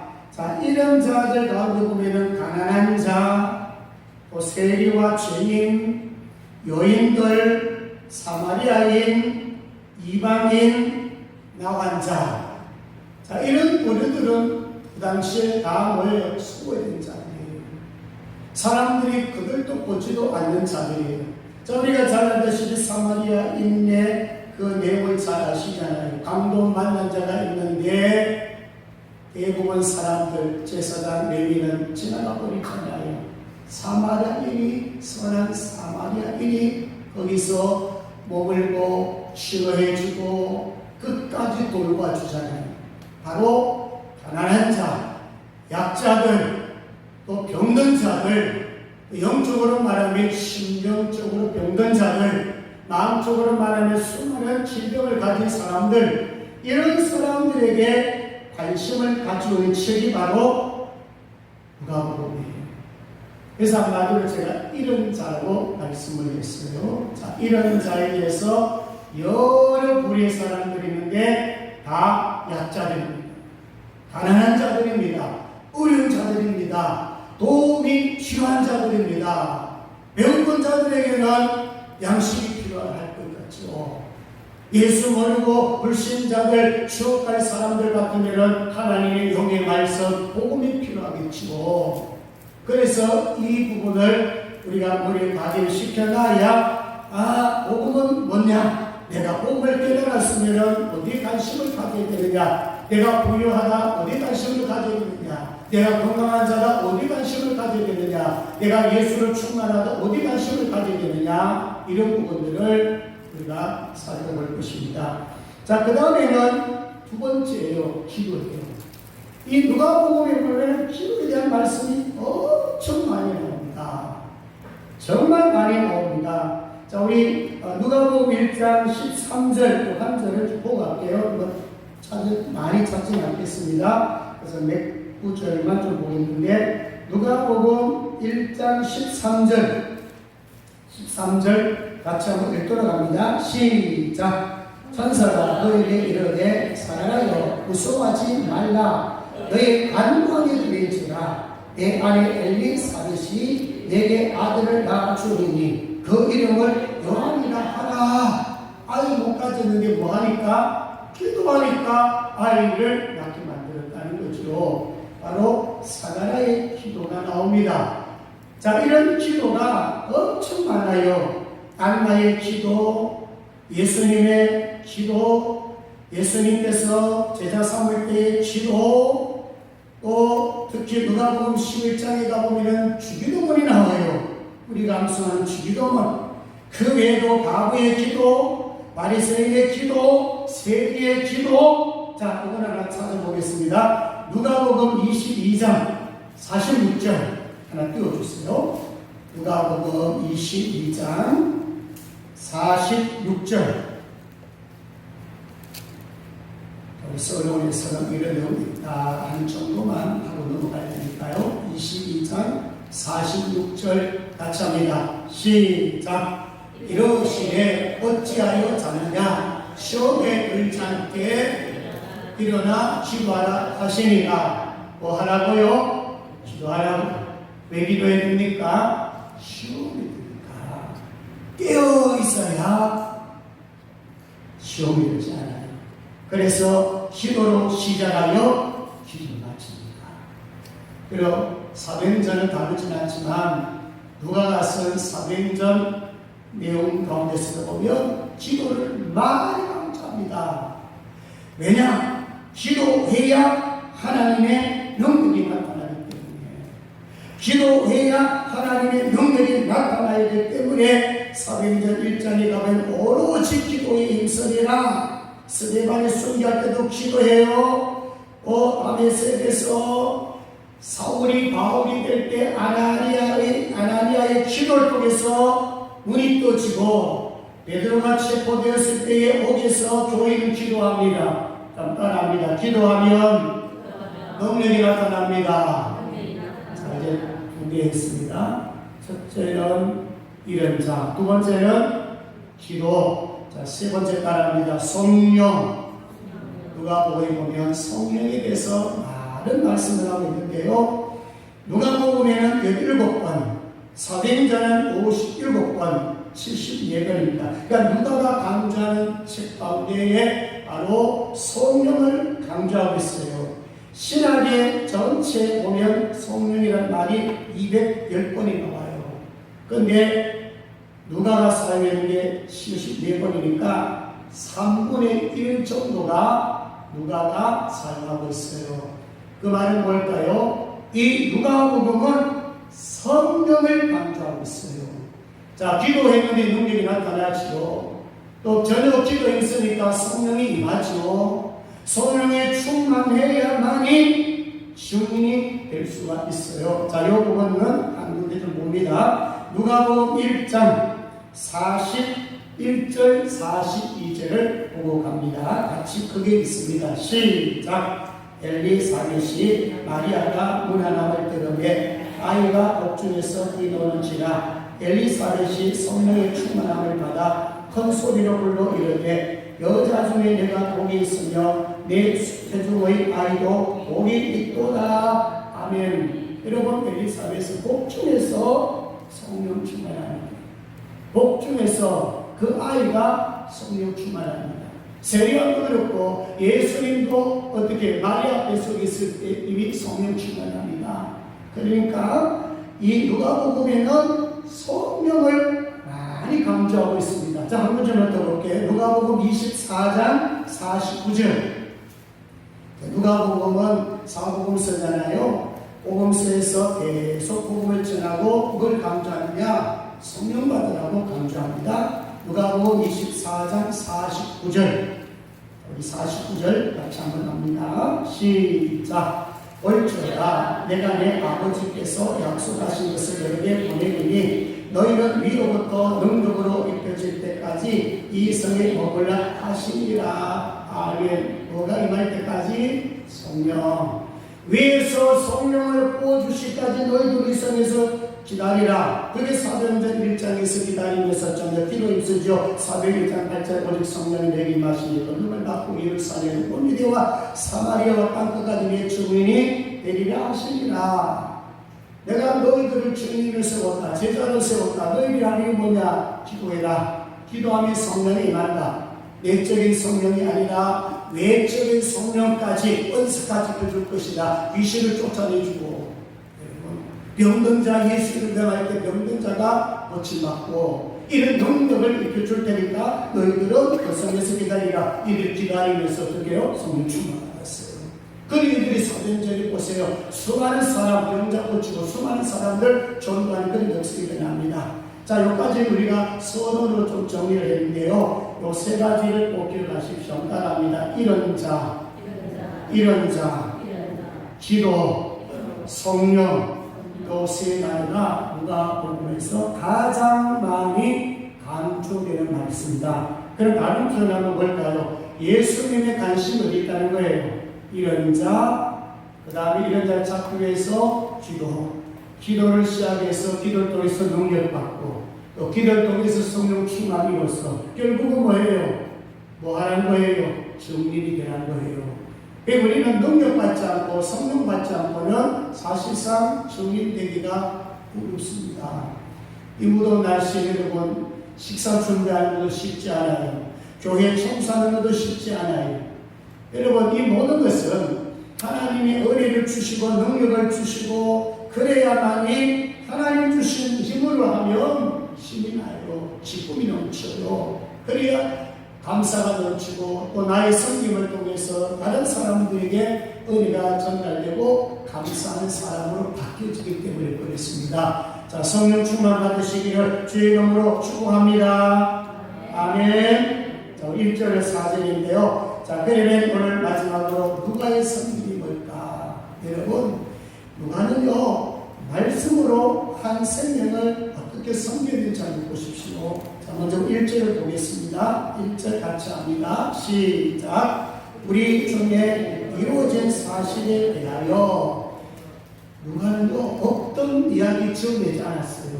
이런 자들 가운데 보면은 가난한 자, 또 세리와 죄인, 여인들, 사마리아인, 이방인, 나환자. 자, 이런 우리들은 그 당시에 다 모여 수고된 자들이에요. 사람들이 그들도 보지도 않는 자들이에요. 자, 우리가 잘 알다시피 사마리아인의 그 내용을 잘 아시잖아요. 강도 만난 자가 있는데 대부분 사람들, 제사장, 레위는 지나가 버리잖아요. 사마리아인이, 선한 사마리아인이 거기서 머물고 치료해주고 끝까지 돌봐주잖아요. 바로 가난한 자, 약자들, 또 병든 자들, 영적으로 말하면 심령적으로 병든 자들, 마음적으로 말하면 수많은 질병을 가진 사람들, 이런 사람들에게 관심을 가지고 있는 책이 바로 누가복음이에요. 그래서 한마디로 제가 이런 자라고 말씀을 했어요. 자, 이런 자에 대해서 여러 부류의 사람들이 있는데 다 약자들입니다. 가난한 자들입니다. 어려운 자들입니다. 도움이 필요한 자들입니다. 배고픈 자들에게는 양식이 필요할 것 같죠. 예수 모르고 불신자들, 지옥 갈 사람들 같으면 하나님의 영의 말씀, 복음이 필요하겠죠. 그래서 이 부분을 우리가 머리에 각인시켜놔야, 복음은 뭐냐? 내가 복음을 깨달았으면 어디 관심을 가져야 되느냐? 내가 부유하다 어디 관심을 가져야 되느냐? 내가 건강한 자다 어디 관심을 가져야 되느냐? 내가 예수를 충만하다 어디 관심을 가져야 되느냐? 이런 부분들을 우리가 살펴볼 것입니다. 자, 그 다음에는 두 번째예요. 기도예요. 이 누가복음에 보면 기도에 대한 말씀이 엄청 많이 나옵니다. 정말 많이 나옵니다. 자, 우리 누가복음 1장 13절 한 절을 보고 갈게요. 많이 찾지는 않겠습니다. 그래서 몇 구절만 좀 보겠는데, 누가복음 1장 13절 같이 한번 읽도록 합니다. 시작. 천사가 너에게 이르되 살아나여 무서워하지 말라. 너의 간구하게 되리라. 내 아내 엘리사벳이 내게 아들을 낳아주리니 그 이름을 요한이라 하라. 아이 못 가졌는데 뭐하니까? 기도하니까 아이를 낳게 만들었다는 거죠. 바로 사가랴의 기도가 나옵니다. 자, 이런 기도가 엄청 많아요. 안나의 기도, 예수님의 기도, 예수님께서 제자 삼을 때의 기도, 또 특히 누가복음 11장에 가보면 주기도문이 나와요. 우리가 암송하는 주기도문. 그 외에도 바보의 기도, 바리새인의 기도, 세리의 기도. 자, 이건 하나 찾아보겠습니다. 누가복음 22장 46절 하나 띄워주세요. 누가복음 22장 46절. 서론에서는 이런 내용이 있다 하는 정도만 하고 넘어가야 되니까요. 22장 46절 같이 합니다. 시작. 이러시되 어찌하여 자느냐? 시험에 들지 않게 일어나 기도하라 하시니라. 뭐 하라고요? 기도하라고. 왜 기도해야 됩니까? 시험이 됩니까? 깨어 있어야 시험이 되지 않아요. 그래서 기도로 시작하여 기도 마칩니다. 그리고 사도행전은 다루진 않지만 누가가 쓴 사도행전 내용 가운데서 보면 기도를 많이 강조합니다. 왜냐? 기도해야 하나님의 능력이 나타나기 때문에, 기도해야 하나님의 능력이 나타나야 되기 때문에 사도행전 1장에 가면 오로지 기도에 힘쓰리라. 스데반이 순교할 때도 기도해요. 다메섹에서 사울이 바울이 될 때 아나니아의 기도를 통해서 눈이 떠지고, 베드로가 체포되었을 때에 옥에서 교인은 기도합니다. 따라합니다. 기도하면 능력이 나타납니다. 자, 이제 준비했습니다. 첫째는 이런 자, 두 번째는 기도. 자, 세 번째 따라합니다. 성령. 누가복음에 보면 성령에 대해서 많은 말씀을 하고 있는데요. 누가복음에는 17번, 사도행전은 57번, 74번입니다. 그러니까 누가가 강조하는 책 가운데에 바로 성령을 강조하고 있어요. 신학의 전체에 보면 성령이라는 말이 210번이 나와요. 그런데 누가가 사용하는 게 74번이니까 3분의 1 정도가 누가가 사용하고 있어요. 그 말은 뭘까요? 이 누가복음은 성령을 강조하고 있어요. 자, 기도했는데 능력이 나타나지요. 또 저녁 기도했으니까 성령이 임하지요. 성령에 충만해야만이 증인이 될 수가 있어요. 자, 이 부분은 한 군데 좀 봅니다. 누가복음 1장 41절 42절을 보고 갑니다. 같이 크게 읽습니다. 시작. 엘리사벳이 마리아가 문안함을 들으매 아이가 복중에서 뛰노는지라. 엘리사벳이 성령의 충만함을 받아 큰 소리로 불러 이르되 여자 중에 내가 복이 있으며 내 태중의 아이도 복이 있도다. 아멘. 여러분, 엘리사벳은 복중에서 성령 충만합니다. 복중에서 그 아이가 성령 충만합니다. 세례요한도 그렇고 예수님도 어떻게 마리아 뱃속에 있을 때 이미 성령 충만합니다. 그러니까 이 누가복음에는 성령을 많이 강조하고 있습니다. 자, 한 번 좀 읽어볼게요. 누가복음 24장 49절. 누가복음은 사복음서잖아요. 복음서에서 계속 복음을 전하고 뭘 강조하느냐? 성령 받으라고 강조합니다. 누가복음 24장 49절. 우리 49절 같이 한번 합니다. 시작. 올지어다 내가 내 아버지께서 약속하신 것을 너에게 보내리니 너희는 위로부터 능력으로 입혀질 때까지 이 성에 머물라 하시니라. 아멘. 뭐가 임할 때까지? 성령. 위에서 성령을 부어주시기까지 너희들 이 성에서 기다리라. 그게 사도행전 1장에서 기다리면서 좀 더 기도 있으죠. 사도행전 1장 8절 오직 성령이 내게 임하시니 너희를 낳고 예루살렘 온 유대와 사마리아와 땅끝까지 내 증인이 되리라 하시니라. 내가 너희들을 증인으로 세웠다. 제자로 세웠다. 너희들이 하는 게 뭐냐? 기도해라. 기도하면 성령이 임한다. 내적인 성령이 아니라 외적인 성령까지 은사까지 펴줄 것이다. 귀신을 쫓아내주고, 병든자 예수를 명할 때 병든자가 고침받고 이런 능력을 입혀줄 테니까 너희들은 그 성에서 기다리라. 이들 기다리면서 어떻게 해요? 성령 충만받았어요. 그리들이 사도행전에 보세요. 수많은 사람 병자 고치고 수많은 사람들 전도하는 그런 역사가 일어납니다. 자, 여기까지 우리가 서론으로 좀 정리를 했는데요. 요 세 가지를 꼭 기억하십시오. 따라합니다. 이런 자, 기도, 성령. 요 세 가지가 누가복음에서 가장 많이 강조되는 말씀입니다. 그럼 다른 표현하면 뭘까요? 예수님의 관심이 어디 있다는 거예요. 이런 자, 그 다음에 이런 자를 찾기 위해서 기도를 시작해서 기도를 통해서 능력받고 또 기도를 통해서 성령 충만이로서 결국은 뭐예요? 뭐 하는 거예요? 증인이 되는 거예요. 우리는 능력받지 않고 성령 받지 않고는 사실상 증인 되기가 어렵습니다. 이 무더운 날씨에 여러분 식사 준비하는 것도 쉽지 않아요. 교회 청소하는 것도 쉽지 않아요. 여러분 이 모든 것은 하나님이 은혜를 주시고 능력을 주시고 그래야만이 하나님 주신 힘으로 하면 힘이 나요. 기쁨이 넘쳐요. 그래야 감사가 넘치고 또 나의 섬김을 통해서 다른 사람들에게 은혜가 전달되고 감사하는 사람으로 바뀌어지기 때문에 그렇습니다. 자, 성령 충만 받으시기를 주의 이름으로 축복합니다. 아멘. 자, 1절 4절인데요. 자, 그러면 오늘 마지막으로 누가의 섬김이 뭘까? 여러분, 누가는요 말씀으로 한 생명을 어떻게 섬겨야 될지 한번 보십시오. 자, 먼저 1절을 보겠습니다. 1절 같이 합니다. 시작. 우리 중에 이루어진 사실에 대하여 누가는요 없던 이야기 지어내지 않았어요.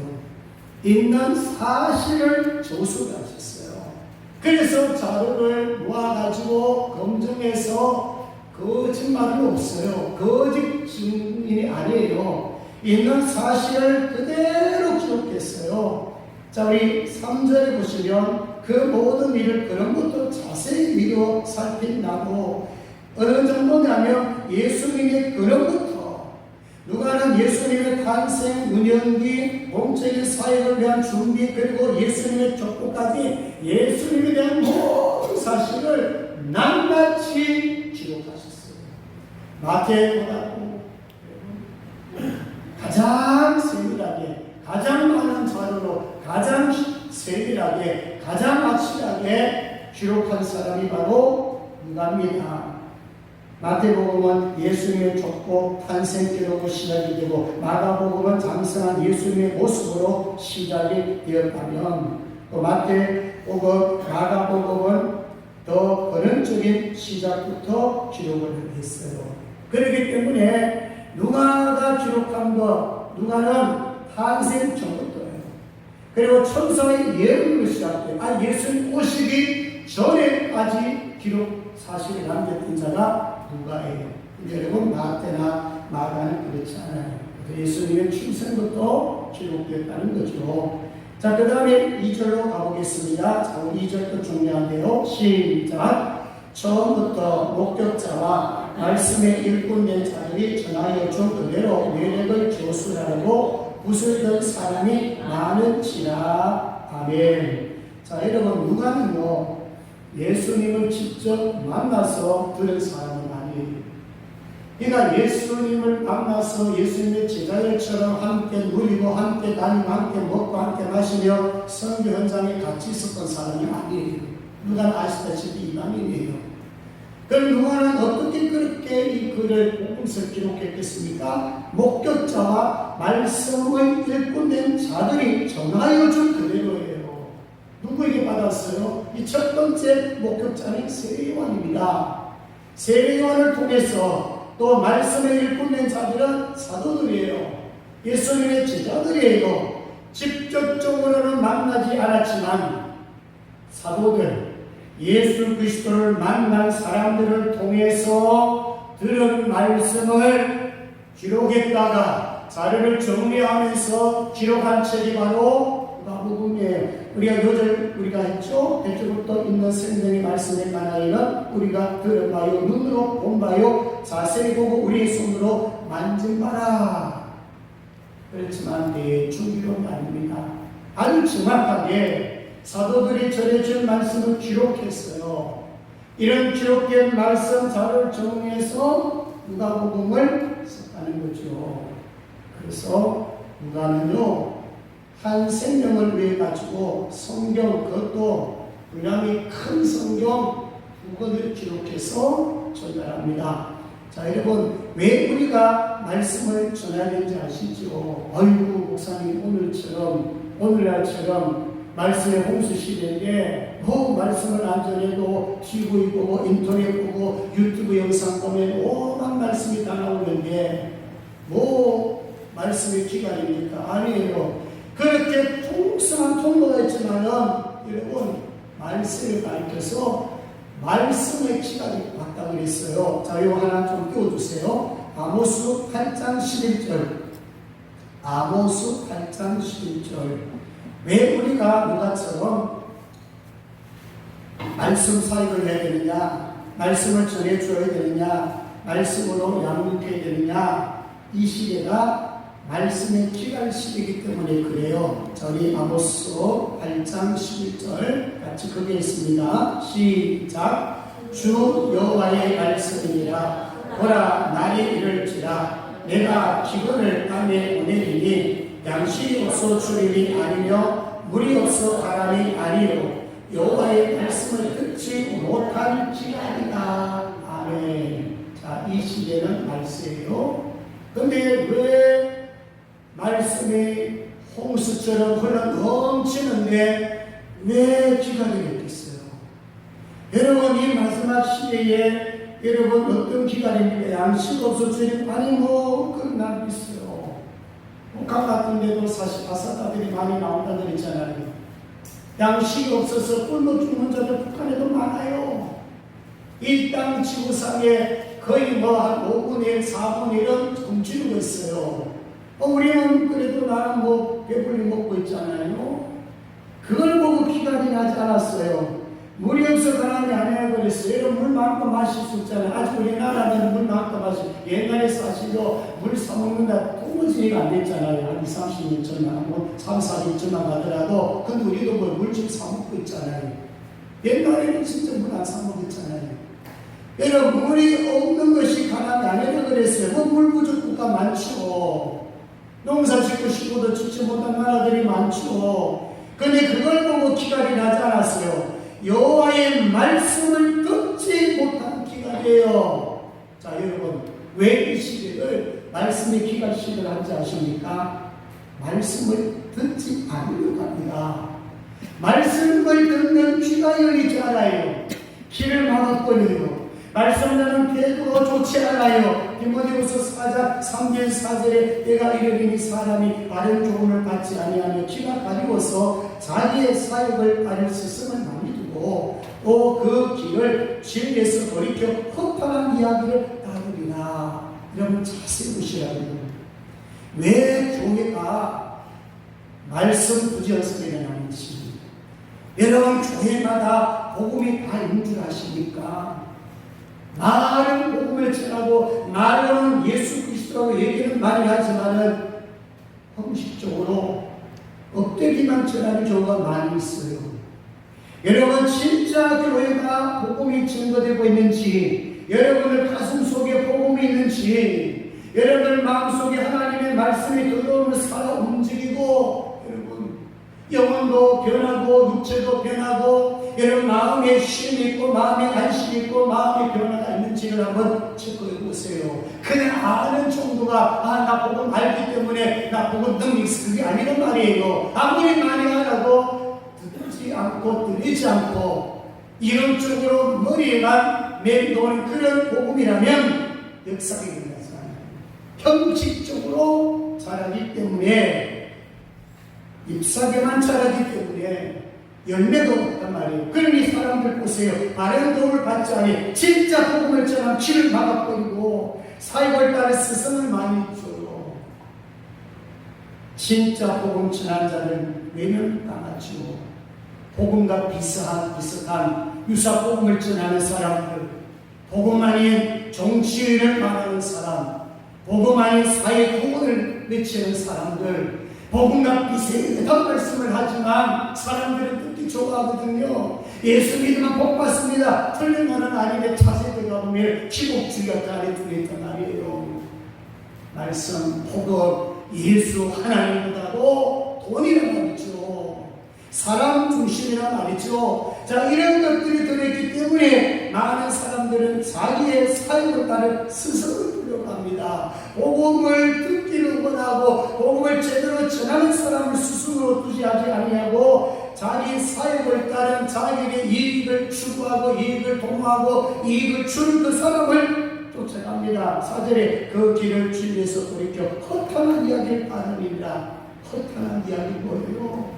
있는 사실을 조술하셨어요. 그래서 자료를 모아가지고 검증해서 거짓말은 없어요. 거짓 증인이 아니에요. 있는 사실을 그대로 기록했어요. 자, 우리 3절에 보시면 그 모든 일을 그런 것도 자세히 미뤄 살핀다고 어느 정도냐면 예수님의 그런 것부터 누가는 예수님의 탄생, 운영기, 공적인 사역을 위한 준비 그리고 예수님의 족보까지 예수님에 대한 모든 사실을 낱낱이 기록하셨어요. 마태보다도 가장 세밀하게, 가장 많은 자료로, 가장 세밀하게, 가장 확실하게 기록한 사람이 바로 누가입니다. 마태복음은 예수님의 족보 탄생 기록으로 시작이 되고 마가복음은 장성한 예수님의 모습으로 시작이 되었다면 또 마태복음, 마가복음은 더 근원적인 시작부터 기록을 했어요. 그렇기 때문에 누가가 기록한 것, 누가는 탄생 전부터예요. 그리고 천성의 예언으로 시작돼요. 예수님 오시기 전에까지 기록 사실을 남겼던 자가 누가예요. 여러분 마태나 마가는 그렇지 않아요. 예수님의 출생부터 기록됐다는 거죠. 자, 그 다음에 2절로 가보겠습니다. 자, 2절도 중요한데요. 시작. 처음부터 목격자와 말씀의 일꾼된 자들이 전하여 준 그대로 외력을 조술하려고 부술던 사람이 많은지라. 아멘. 자, 여러분 누가는요 예수님을 직접 만나서 들은 사람은 아니에요. 그러니까 예수님을 만나서 예수님의 제자들처럼 함께 누리고 함께 다니고 함께 먹고 함께 마시며 선교 현장에 같이 있었던 사람이 아니에요. 누가 아시다시피 이방인이에요. 그럼 누가는 어떻게 그렇게 이 글을 복음서를 기록했겠습니까? 목격자와 말씀의 일꾼된 자들이 전하여 준 그대로예요. 누구에게 받았어요? 이 첫 번째 목격자는 세례요한입니다. 세례요한을 통해서 또 말씀의 일꾼된 자들은 사도들이에요. 예수님의 제자들이에요. 직접적으로는 만나지 않았지만 사도들, 예수 그리스도를 만난 사람들을 통해서 들은 말씀을 기록했다가 자료를 정리하면서 기록한 책이 바로 누가복음이에요. 우리가 요절 우리가 했죠. 대초부터 있는 생명의 말씀에 관하여는 우리가 들은 바요, 눈으로 본 바요, 자세히 보고 우리의 손으로 만진 바라. 그렇지만 대충 기록이 아닙니다. 아주 정확하게 사도들이 전해준 말씀을 기록했어요. 이런 기록된 말씀 자료를 정리해서 누가복음을 썼다는 거죠. 그래서 누가는요 한 생명을 위해 가지고 성경, 그것도 분량이 큰 성경 2권을 기록해서 전달합니다. 자, 여러분 왜 우리가 말씀을 전해야 되는지 아시죠? 아이고 목사님 오늘날처럼 말씀의 홍수 시대인데 말씀을 안 전해도 TV 보고 인터넷 보고 유튜브 영상 보면 오만 말씀이 다 나오는데 말씀의 기간입니까? 아니에요. 그렇게 풍성한 통로가 있지만은 여러분 말씀을 가르쳐서 말씀의 기간이 왔다 그랬어요. 자, 이거 하나 좀 띄워주세요. 아모스 8장 11절. 아모스 8장 11절. 왜 우리가 누가처럼 말씀 사역을 해야 되느냐, 말씀을 전해줘야 되느냐, 말씀으로 양육해야 되느냐, 이 시대가 말씀의 기갈 시대이기 때문에 그래요. 저희 아모스 8장 11절 같이 거기에 있습니다. 시작. 주 여호와의 말씀이니라. 보라, 날이 이를지라. 내가 기근을 땅에 보내리니 양식이 없어 주림이 아니며 물이 없어 바람이 아니요 여호와의 말씀을 듣지 못한 기간이다. 아멘. 자, 이 시대는 말세예요. 근데 왜 말씀이 홍수처럼 흘러 넘치는데 왜 기간이 됐겠어요? 여러분, 이 마지막 시대에 여러분 어떤 기간입니까? 양식 없어 주님 아니 그런 날 있어요. 강 같은 데도 사실 바사다들이 많이 나온다 그랬잖아요. 양식이 없어서 굶어 죽는 자들 북한에도 많아요. 이 땅 지구상에 거의 한 5분의 1, 4분의 1은 굶주리고 있어요. 우리는 그래도 나는 배불리 먹고 있잖아요. 그걸 보고 기간이 나지 않았어요. 물이 없어 가난이 아니라고 그랬어요. 여러분, 물 마음껏 마실 수 있잖아요. 아직 우리나라는 물 마음껏 마실, 옛날에 사실요, 물 사먹는다 도무지가 안 됐잖아요. 한 20, 30년 전만, 3, 4년 전만 가더라도. 근데 우리도 물 좀 사먹고 있잖아요. 옛날에는 진짜 물 안 사먹었잖아요. 여러분, 물이 없는 것이 가난이 아니라고 그랬어요. 물 부족 국가 많죠. 농사 짓고 싶어도 짓지 못한 나라들이 많죠. 근데 그걸 보고 기갈이 나지 않았어요. 여호와의 말씀을 듣지 못한 기간이에요. 자, 여러분, 왜 이 시대를 말씀의 기간 시대를 한지 아십니까? 말씀을 듣지 않으려고 합니다. 말씀을 듣는 귀가 열리지 않아요. 귀를 막아버려요. 말씀 나는 배도 좋지 않아요. 디모데후서 4장 3절 4절에 내가 이르리니 사람이 바른 교훈을 받지 아니하며 귀가 가리워서 자기의 사역을 따를 스승을 많이 두고 또 그 길을 진리에서 돌이켜 허탄한 이야기를 따르리라. 여러분, 자세히 보시라고요. 왜 교회가 말씀 부지런스게 되는지, 여러분 교회마다 복음이 다 있는 줄 아십니까? 말은 복음을 전하고 말은 예수 그리스도라고 얘기는 많이 하지만은 형식적으로 엎드기만 전하는 경우가 많이 있어요. 여러분, 진짜 교회가 복음이 증거되고 있는지, 여러분들 가슴 속에 복음이 있는지, 여러분들 마음속에 하나님의 말씀이 들어오면 살아 움직이고, 여러분 영혼도 변하고 육체도 변하고, 여러분 마음에 쉼이 있고 마음에 안심이 있고 마음에 변화가 있는지를 한번 체크해 보세요. 그냥 아는 정도가 나 복음 알기 때문에 나 복음 능력이 있는 게 아니란 말이에요. 아무리 많이 알아도 듣지 않고 들리지 않고 이런 쪽으로 머리에만 맴도는 그런 복음이라면 역사가 일어나지 않아요. 형식적으로 자라기 때문에, 잎사귀만 자라기 때문에 열매가 없단 말이에요. 그러니 사람들 보세요. 바른 도움을 받지 않니 진짜 복음을 전하면 귀를 막아버리고 사역을 따라 스승을 많이 줘요. 진짜 복음 전한 자는 외면당하죠. 복음과 비슷한 유사 복음을 전하는 사람들, 복음 아닌 정치인을 말하는 사람, 복음 아닌 사회 구원을 외치는 사람들, 복음과 비슷한 말씀을 하지만 사람들은 듣기 좋아하거든요. 예수 믿으면 복 받습니다. 틀린 거는 아닌데 자세히 가보면 기복주의가 안에 들어있단 말이에요. 말씀, 복음, 예수 하나님보다도 돈이란 말이죠. 사람 중심이란 말이죠. 자, 이런 것들이 들어있기 때문에 많은 사람들은 자기의 사역을 따른 스스로 합니다. 복음을 듣기를 원하고 복음을 제대로 전하는 사람을 스스로 두지하지 아니하고 자기 사역을 따른 자기의 이익을 추구하고 이익을 도모하고 이익을 주는 그 사람을 쫓아갑니다. 4절에 그 길을 진리에서 돌이켜 허탄한 이야기를 따르니라. 허탄한 이야기 뭐예요?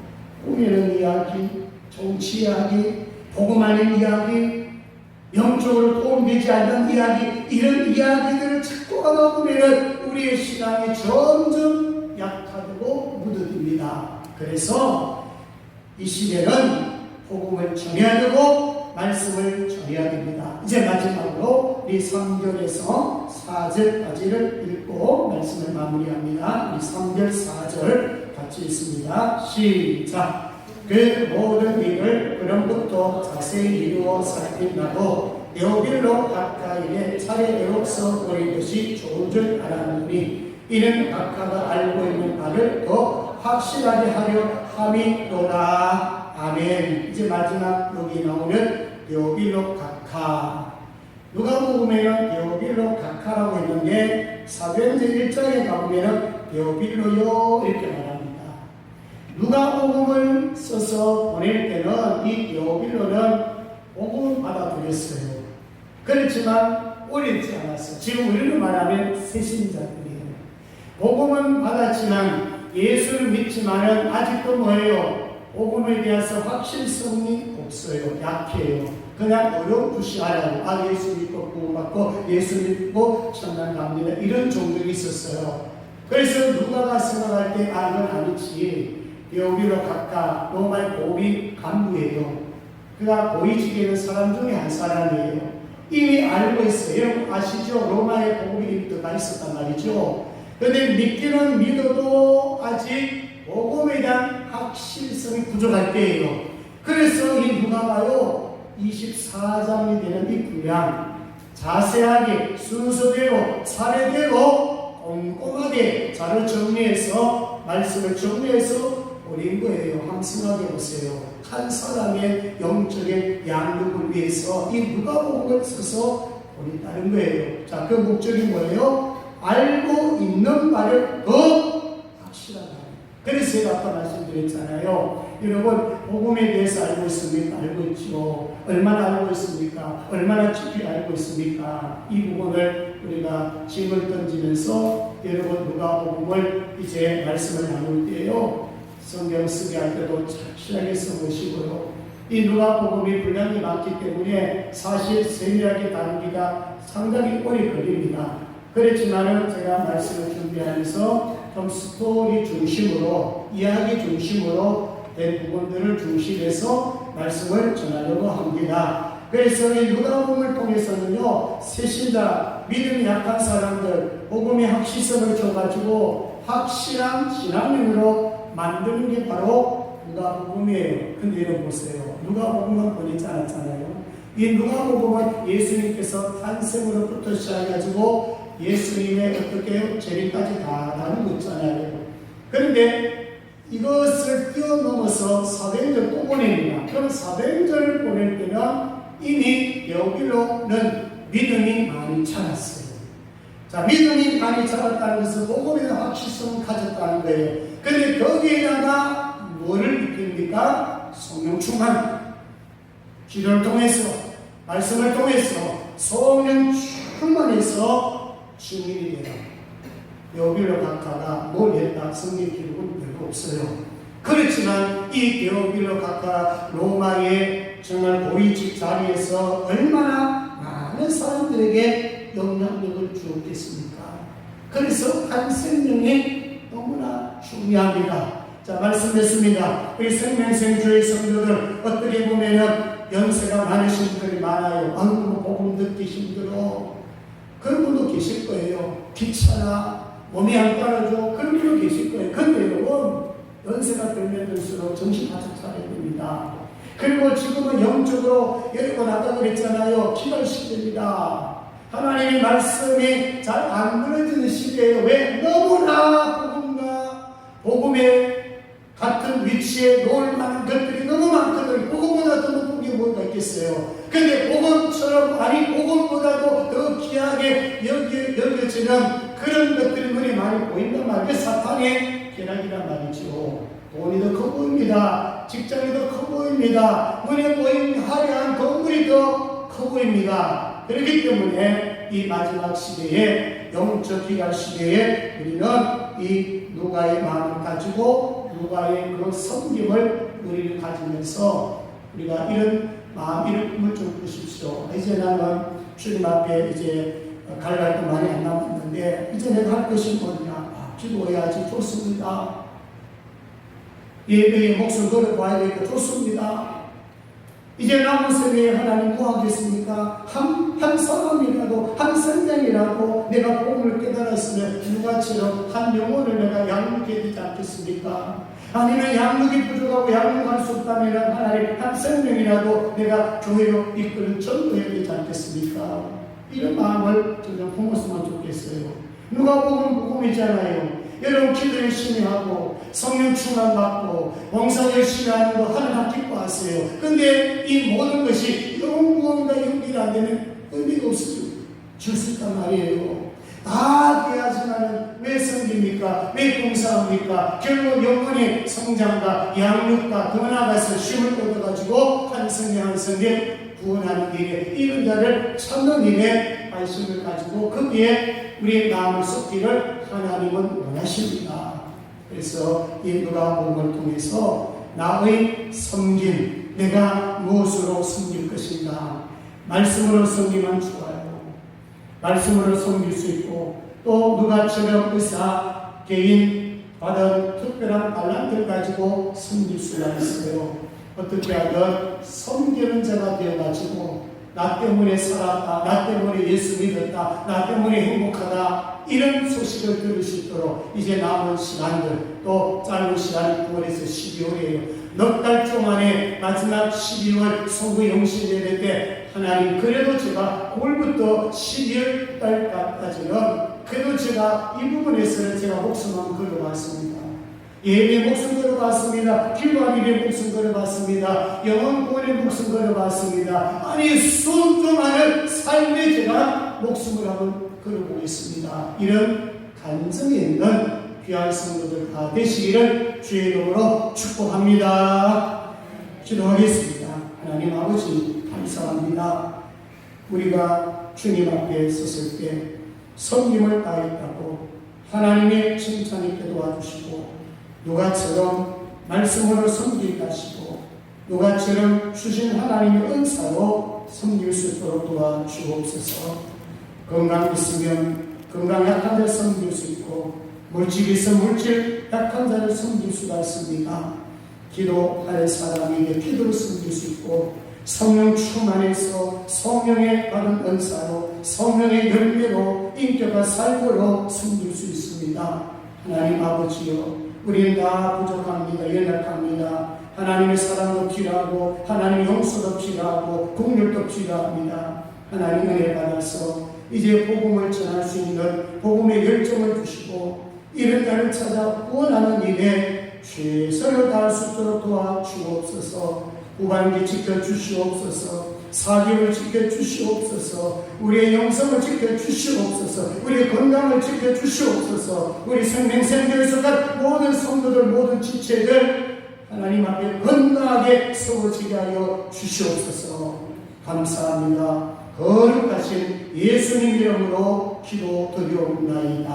꾸미는 이야기, 정치 이야기, 복음 아닌 이야기, 영적으로 도움되지 않는 이야기, 이런 이야기들을 찾고 가다 보면 우리의 신앙이 점점 약화되고 무뎌집니다. 그래서 이 시대는 복음을 전해야 되고 말씀을 전해야 됩니다. 이제 마지막으로 우리 3절에서 4절까지를 읽고 말씀을 마무리합니다. 우리 3절 4절 같이 읽습니다. 시작. 그 모든 일을 그럼부터 자세히 이루어 살핀다고 데오빌로 가까이에 차례대로 써버리듯이 좋은 줄 알았느니 이는 각하가 알고 있는 바를 더 확실하게 하려 함이로라. 아멘. 이제 마지막 여기 나오는 데오빌로 각하. 누가복음에는 데오빌로 각하라고 했는데 사도행전 1장에 가보면은 데오빌로요 이렇게 말합니다. 누가복음을 써서 보낼 때는 이 데오빌로는 복음을 받아들였어요. 그렇지만 오래 있지 않았어요. 지금 우리로 말하면 새신자들이에요. 복음은 받았지만 예수를 믿지만은 아직도 뭐예요? 복음에 대해서 확실성이 없어요. 약해요. 그냥 어렴풋이 알아요. 예수 믿고 구원받고 예수 믿고 천당 갑니다. 이런 종들이 있었어요. 그래서 누가가 생각할 때 이건 아니지. 데오빌로 각하 로마의 고위 간부예요. 그가 고위직에 있는 사람 중에 한 사람이에요. 이미 알고 있어요. 여러분 아시죠? 로마의 복음이 들어가 있었단 말이죠. 그런데 믿기는 믿어도 아직 복음에 대한 확실성이 부족할 때예요. 그래서 이 누가가요 24장이 되는 이 분량 자세하게 순서대로 차례대로 꼼꼼하게 자료 정리해서 말씀을 정리해서 보낸 거예요. 한번 생각해 보세요. 한 사람의 영적인 양육을 위해서 이 누가복음을 써서 보냈다는 거예요. 자, 그 목적이 뭐예요? 알고 있는 바를 더 확실하다. 그래서 제가 아까 말씀드렸잖아요. 여러분 복음에 대해서 알고 있습니까? 알고 있죠. 얼마나 알고 있습니까? 얼마나 깊이 알고 있습니까? 이 부분을 우리가 짐을 던지면서 여러분 누가복음을 이제 말씀을 나눌 때요. 성경 쓰게 할 때도 착실하게 써보시고요. 이 누가복음이 분량이 많기 때문에 사실 세밀하게 다루기가 상당히 오래 걸립니다. 그렇지만은 제가 말씀을 준비하면서 좀 스토리 중심으로 이야기 중심으로 된 부분들을 중심해서 말씀을 전하려고 합니다. 그래서 이 누가복음을 통해서는요 새신자 믿음이 약한 사람들 복음의 확실성을 줘가지고 확실한 신앙인으로 만드는 게 바로 누가복음이에요. 근데 여러분 보세요. 누가복음은 보내지 않았잖아요. 이 누가복음은 예수님께서 탄생으로부터 시작해가지고 예수님의 어떻게 재림까지 다 다룬 거 있잖아요. 그런데 이것을 뛰어넘어서 사도행전을 또 보냅니다. 그럼 사도행전을 보낼 때는 이미 데오빌로는 믿음이 많이 자랐어요. 자, 믿음이 많이 자랐다는 것은 복음에 대한 확실성을 가졌다는 거예요. 그런데 거기에다가 뭐를 입힙니까? 성령 충만. 기도를 통해서, 말씀을 통해서 성령 충만해서 증인이 되라. 데오빌로 각하가 뭘 했다? 성경 기록은 별거 없어요. 그렇지만 이 데오빌로 각하 로마의 정말 고위직 자리에서 얼마나 많은 사람들에게 영향력을 주었겠습니까? 그래서 한 생명이 너무나 중요합니다. 자, 말씀했습니다. 우리 생명생주의 성도들 어떻게 보면은 연세가 많으신 분들이 많아요. 아이고 복음 듣기 힘들어. 그런 분도 계실 거예요. 귀찮아. 몸이 안 따라줘. 그런 분도 계실 거예요. 근데 여러분 연세가 들면 들수록 정신 바짝 차려야 됩니다. 그리고 지금은 영적으로 여러분 아까 그랬잖아요. 기도 시대입니다. 하나님의 말씀이 잘 안 들어지는 시대에 왜 너무나 복음의 같은 위치에 놓을 만한 것들이 너무 많거든요. 복음보다 더 높은 게 뭐가 있겠어요. 근데 복음처럼 아니 복음보다도 더 귀하게 여겨지는 그런 것들이 눈에 많이 보인단 말이에요. 사탄의 계략이란 말이죠. 돈이 더 커 보입니다. 직장이 더 커 보입니다. 눈에 보이는 화려한 건물이 더 커 보입니다. 그렇기 때문에 이 마지막 시대에 영적 기갈 시대에 우리는 이 누가의 마음을 가지고 누가의 그 섬김을 우리를 가지면서 우리가 이런 마음, 이런 꿈을 좀 꾸십시오. 이제 나는 주님 앞에 이제 갈 날도 많이 안 남았는데 이제 내가 할 것이 뭐냐? 기도해야지. 좋습니다. 예배에 목숨 걸어봐야 되니까 좋습니다. 이제 남은 생에 하나님 뭐 하겠습니까? 한 사람이라도, 한 생명이라도 내가 복음을 깨달았으면 누가처럼 한 영혼을 내가 양육해야 되지 않겠습니까? 아니면 양육이 부족하고 양육할 수 없다면 하나님 한 생명이라도 내가 교회로 이끌어 전도해야 되지 않겠습니까? 이런 마음을 좀 품었으면 좋겠어요. 누가복음 복음이잖아요. 여러분 기도 열심히 하고 성령 충만 받고 봉사 열심히 하는 거 하나님 기뻐하세요. 근데 이 모든 것이 영원과 연결이 안 되면 의미가 없을 수 있단 말이에요. 다 돼야지만은 왜 섬깁니까? 왜 봉사합니까? 결국 영혼의 성장과 양육과 더 나아가서 쉼을 얻어가지고 한 성령 한 성령 구원하는 일에 이런 자를 찾는 일에 관심을 가지고 거기에 우리의 마음을 쏟기를 하나님은 원하십니다. 그래서 이 누가복음을 통해서 나의 섬김, 내가 무엇으로 섬길 것인가? 말씀으로 섬기면 좋아요. 말씀으로 섬길 수 있고 또 누가처럼 의사, 개인 받은 특별한 달란트를 가지고 섬길 수가 있어요. 어떻게 하든 섬기는 자가 되어가지고 나 때문에 살았다, 나 때문에 예수 믿었다, 나 때문에 행복하다 이런 소식을 들을 수 있도록 이제 남은 시간들 또 짧은 시간이 9월에서 12월이에요. 넉 달 동안에 마지막 12월 소구 영신 예배 때 하나님 그래도 제가 9월부터 12월 달까지는 그래도 제가 이 부분에서 제가 목숨만 걸어봤습니다. 예배 목숨 걸어봤습니다. 기도하기에 목숨 걸어봤습니다. 영혼 구원에 목숨 걸어봤습니다. 아니 수많은 삶에 제가 목숨을 한번 걸어보겠습니다. 이런 간증이 있는 귀한 성도들 다 되시기를 주의 이름으로 축복합니다. 기도하겠습니다. 하나님 아버지 감사합니다. 우리가 주님 앞에 섰을 때 섬김을 다했다고 하나님의 칭찬 있게 도와주시고 누가처럼 말씀으로 섬기게 하시고 누가처럼 주신 하나님의 은사로 섬길 수 있도록 도와주옵소서. 건강 있으면 건강 약한 자를 섬길 수 있고 물질 있으면 물질 약한 자를 섬길 수가 있습니다. 기도할 사람에게 기도를 섬길 수 있고 성령 충만해서 성령의 받은 은사로 성령의 열매로 인격과 삶으로 섬길 수 있습니다. 하나님 아버지여 우리는 다 부족합니다. 연약합니다. 하나님의 사랑도 필요하고 하나님의 용서도 필요하고 긍휼도 필요합니다. 하나님 은혜 받아서 이제 복음을 전할 수 있는 복음의 열정을 주시고 이런 자를 찾아 구원하는 일에 최선을 다할 수 있도록 도와주옵소서. 후반기 지켜주시옵소서. 사교를 지켜주시옵소서. 우리의 영성을 지켜주시옵소서. 우리의 건강을 지켜주시옵소서. 우리 생명생교에 속한 모든 성도들 모든 지체들 하나님 앞에 건강하게 세워지게 하여 주시옵소서. 감사합니다. 거룩하신 예수님 이름으로 기도드리옵나이다.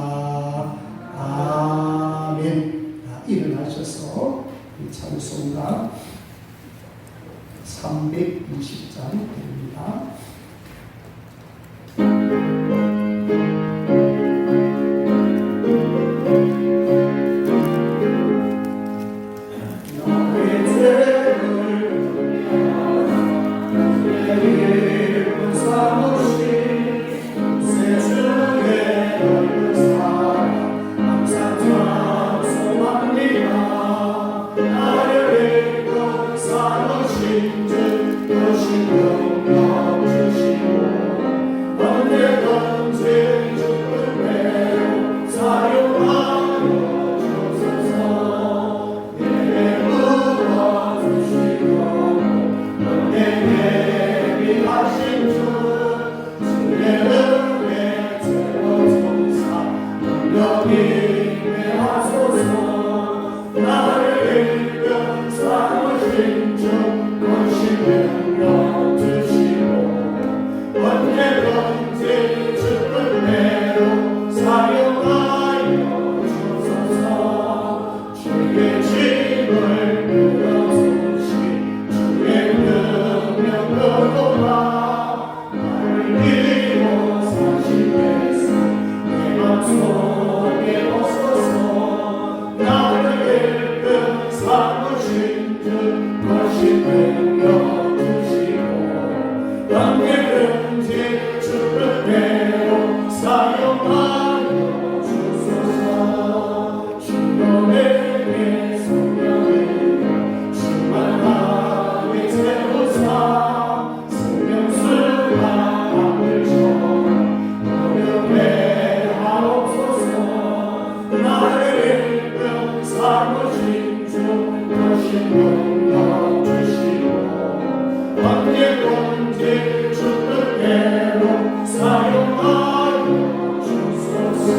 아멘. 일어나셔서 찬송가 320장 됩니다. 나를 일병 삼으신 주 언제든지 주 뜻대로 사용하여 주소서.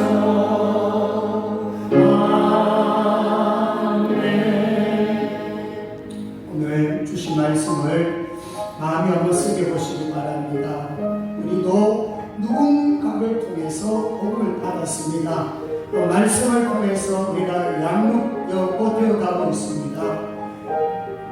오늘 주신 말씀을 마음에 한번 새겨보시기 바랍니다. 우리도 누군가를 통해서 복을 받았습니다. 또 말씀을 통해서 우리가 양육되었고 되어가고 있습니다.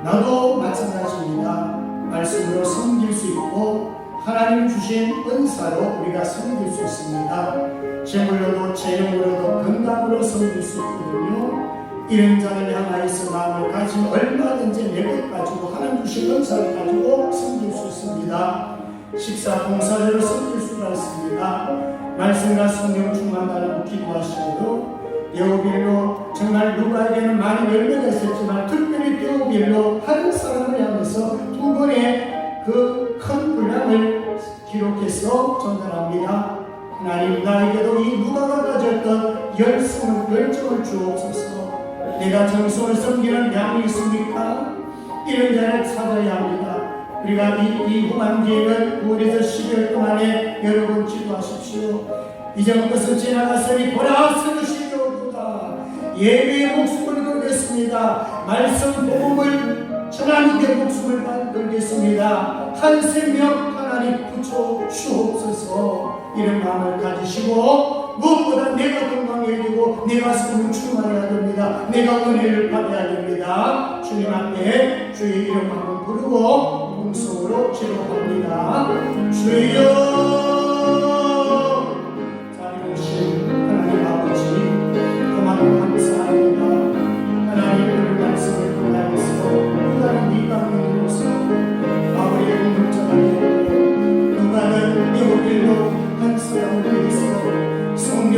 나도 마찬가지입니다. 말씀으로 섬길 수 있고 하나님 주신 은사로 우리가 섬길 수 있습니다. 재물로도 재능으로도 건강으로 섬길 수 있거든요. 이런 자를 향하여서 마음을 가지면 얼마든지 내 것 가지고 하나님 주신 은사를 가지고 섬길 수 있습니다. 식사 봉사자로 섬길 수가 있습니다. 말씀과 성령 충만하라고 기도하시고요. 데오빌로 정말 누가에게는 많은 열매가 있었지만 특별히 데오빌로 한 사람을 향해서 2번의 그 큰 분량을 기록해서 전달합니다. 하나님 나에게도 이 누가가 가졌던 열정을 주옵소서. 내가 정성을 섬기는 양이 있습니까? 이런 자를 찾아야 합니다. 우리가 이 후반기에는 9월에서 12월 동안에 여러분 기도하십시오. 이전 것은 지나갔으니 보라 새것이 오도다. 예배의 목숨을 걸겠습니다. 말씀 복음을 전하는 데 목숨을 걸겠습니다. 한 생명 하나님 붙여 주옵소서. 이런 마음을 가지시고 무엇보다 내가 건강해지고 내가 성령 충만해야 됩니다. 내가 은혜를 받아야 됩니다. 주님 앞에 주의 이름 한번 부르고 음성으로 기도합니다. 주여 자리 오신 하나님 아버지 고맙고 감사합니다. 하나님의 말씀을 통하여서 누가는 이 땅으로서 아버지의 공동체가 되었고 누가는 미국일로 한 사람을 위해서 성경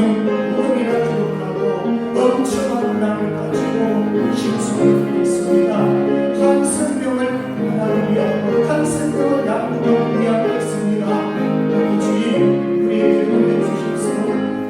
무덤이라 기록하고 엄청난 분량을 가지고 신수를 드렸습니다. 한 생명을 하나님 위하고 한 생명을 양육을 위하였습니다. 아버지 우리에게 보내주셔서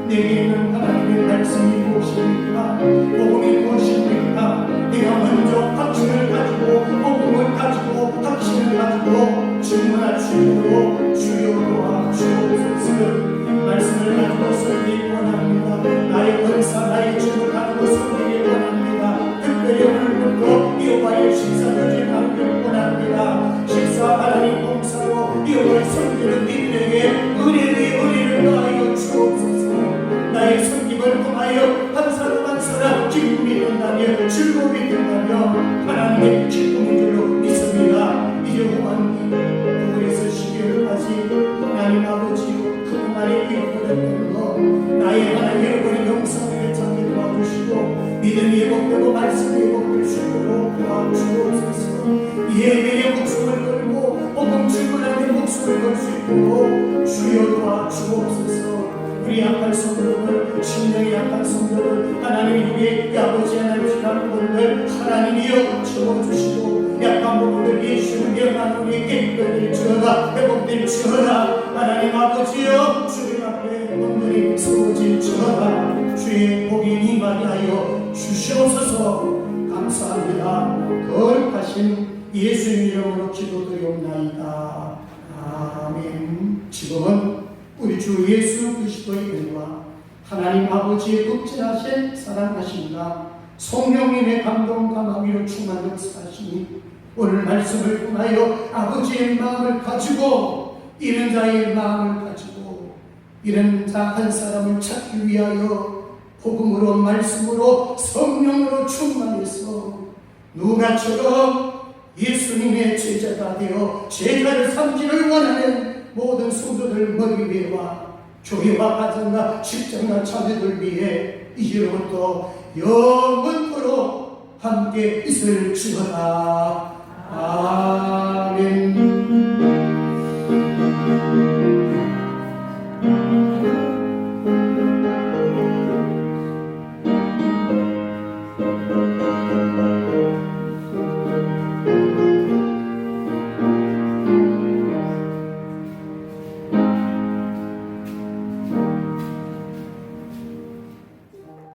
내게 있는 하나님의 말씀이 무엇입니까? 복음이 무엇입니까? 내가 먼저 확신을 가지고 복음을 가지고 확신을 가지고 질문할 수 있도록 주여 도와주옵소서. 말씀을 가지고 섬기기 원합니다. 나의 은사 나의 질문을 가지고 섬기기 원합니다. 특별히 오늘부터 여호와의 식사를 감격 원합니다. 식사 하나님 봉사로 여호와의 섬기는 이들에게 은혜 위에 은혜를 더하여 주옵소서. 나의 섬김을 통하여 한 사람 한 사람 기쁨이 된다며 즐거움이 된다며 하나님의 기쁨인 줄로 믿습니다. 이제 후반기 9월에서 12월까지 하나님 아버지 그 날이 기억되는 것 나의 하나님 여러분의 영성을 참게 도와주시고 믿음이 회복되고 말씀이 회복될 수 있도록 도와주옵소서. 예배의 목숨을 걸고 복음 증언하는 목숨을 걸 수 있도록 주여 도와주옵소서. 우리 약한 성도들, 심령이 약한 성도들, 하나님 위에 아버지 하나님 지난 분들 하나님이여 채워주시고 약한 부분들 예수를 명하노니 깨끗이 주어라 회복될 주어라. 하나님 아버지여 주님 앞에 온전히 세워질 주어라. 주의 복이 임하게 하여 주시옵소서. 감사합니다. 거룩하신 예수님 이름으로 기도드리옵나이다. 아멘. 지금은 우리 주 예수 그리스도의 은혜와 하나님 아버지의 극진하신 사랑하심과 성령님의 감동 감화위로 충만 역사하시니 오늘 말씀을 통하여 아버지의 마음을 가지고 이런 자의 마음을 가지고 이런 자 한 사람을 찾기 위하여 복음으로 말씀으로 성령으로 충만해서 누가처럼 예수님의 제자가 되어 제자를 삼기를 원하는 모든 성도들 머리 위에와 교회와 가정과 직장과 자녀들 위해 이제부터 영원토록 함께 있을지어다. 아멘.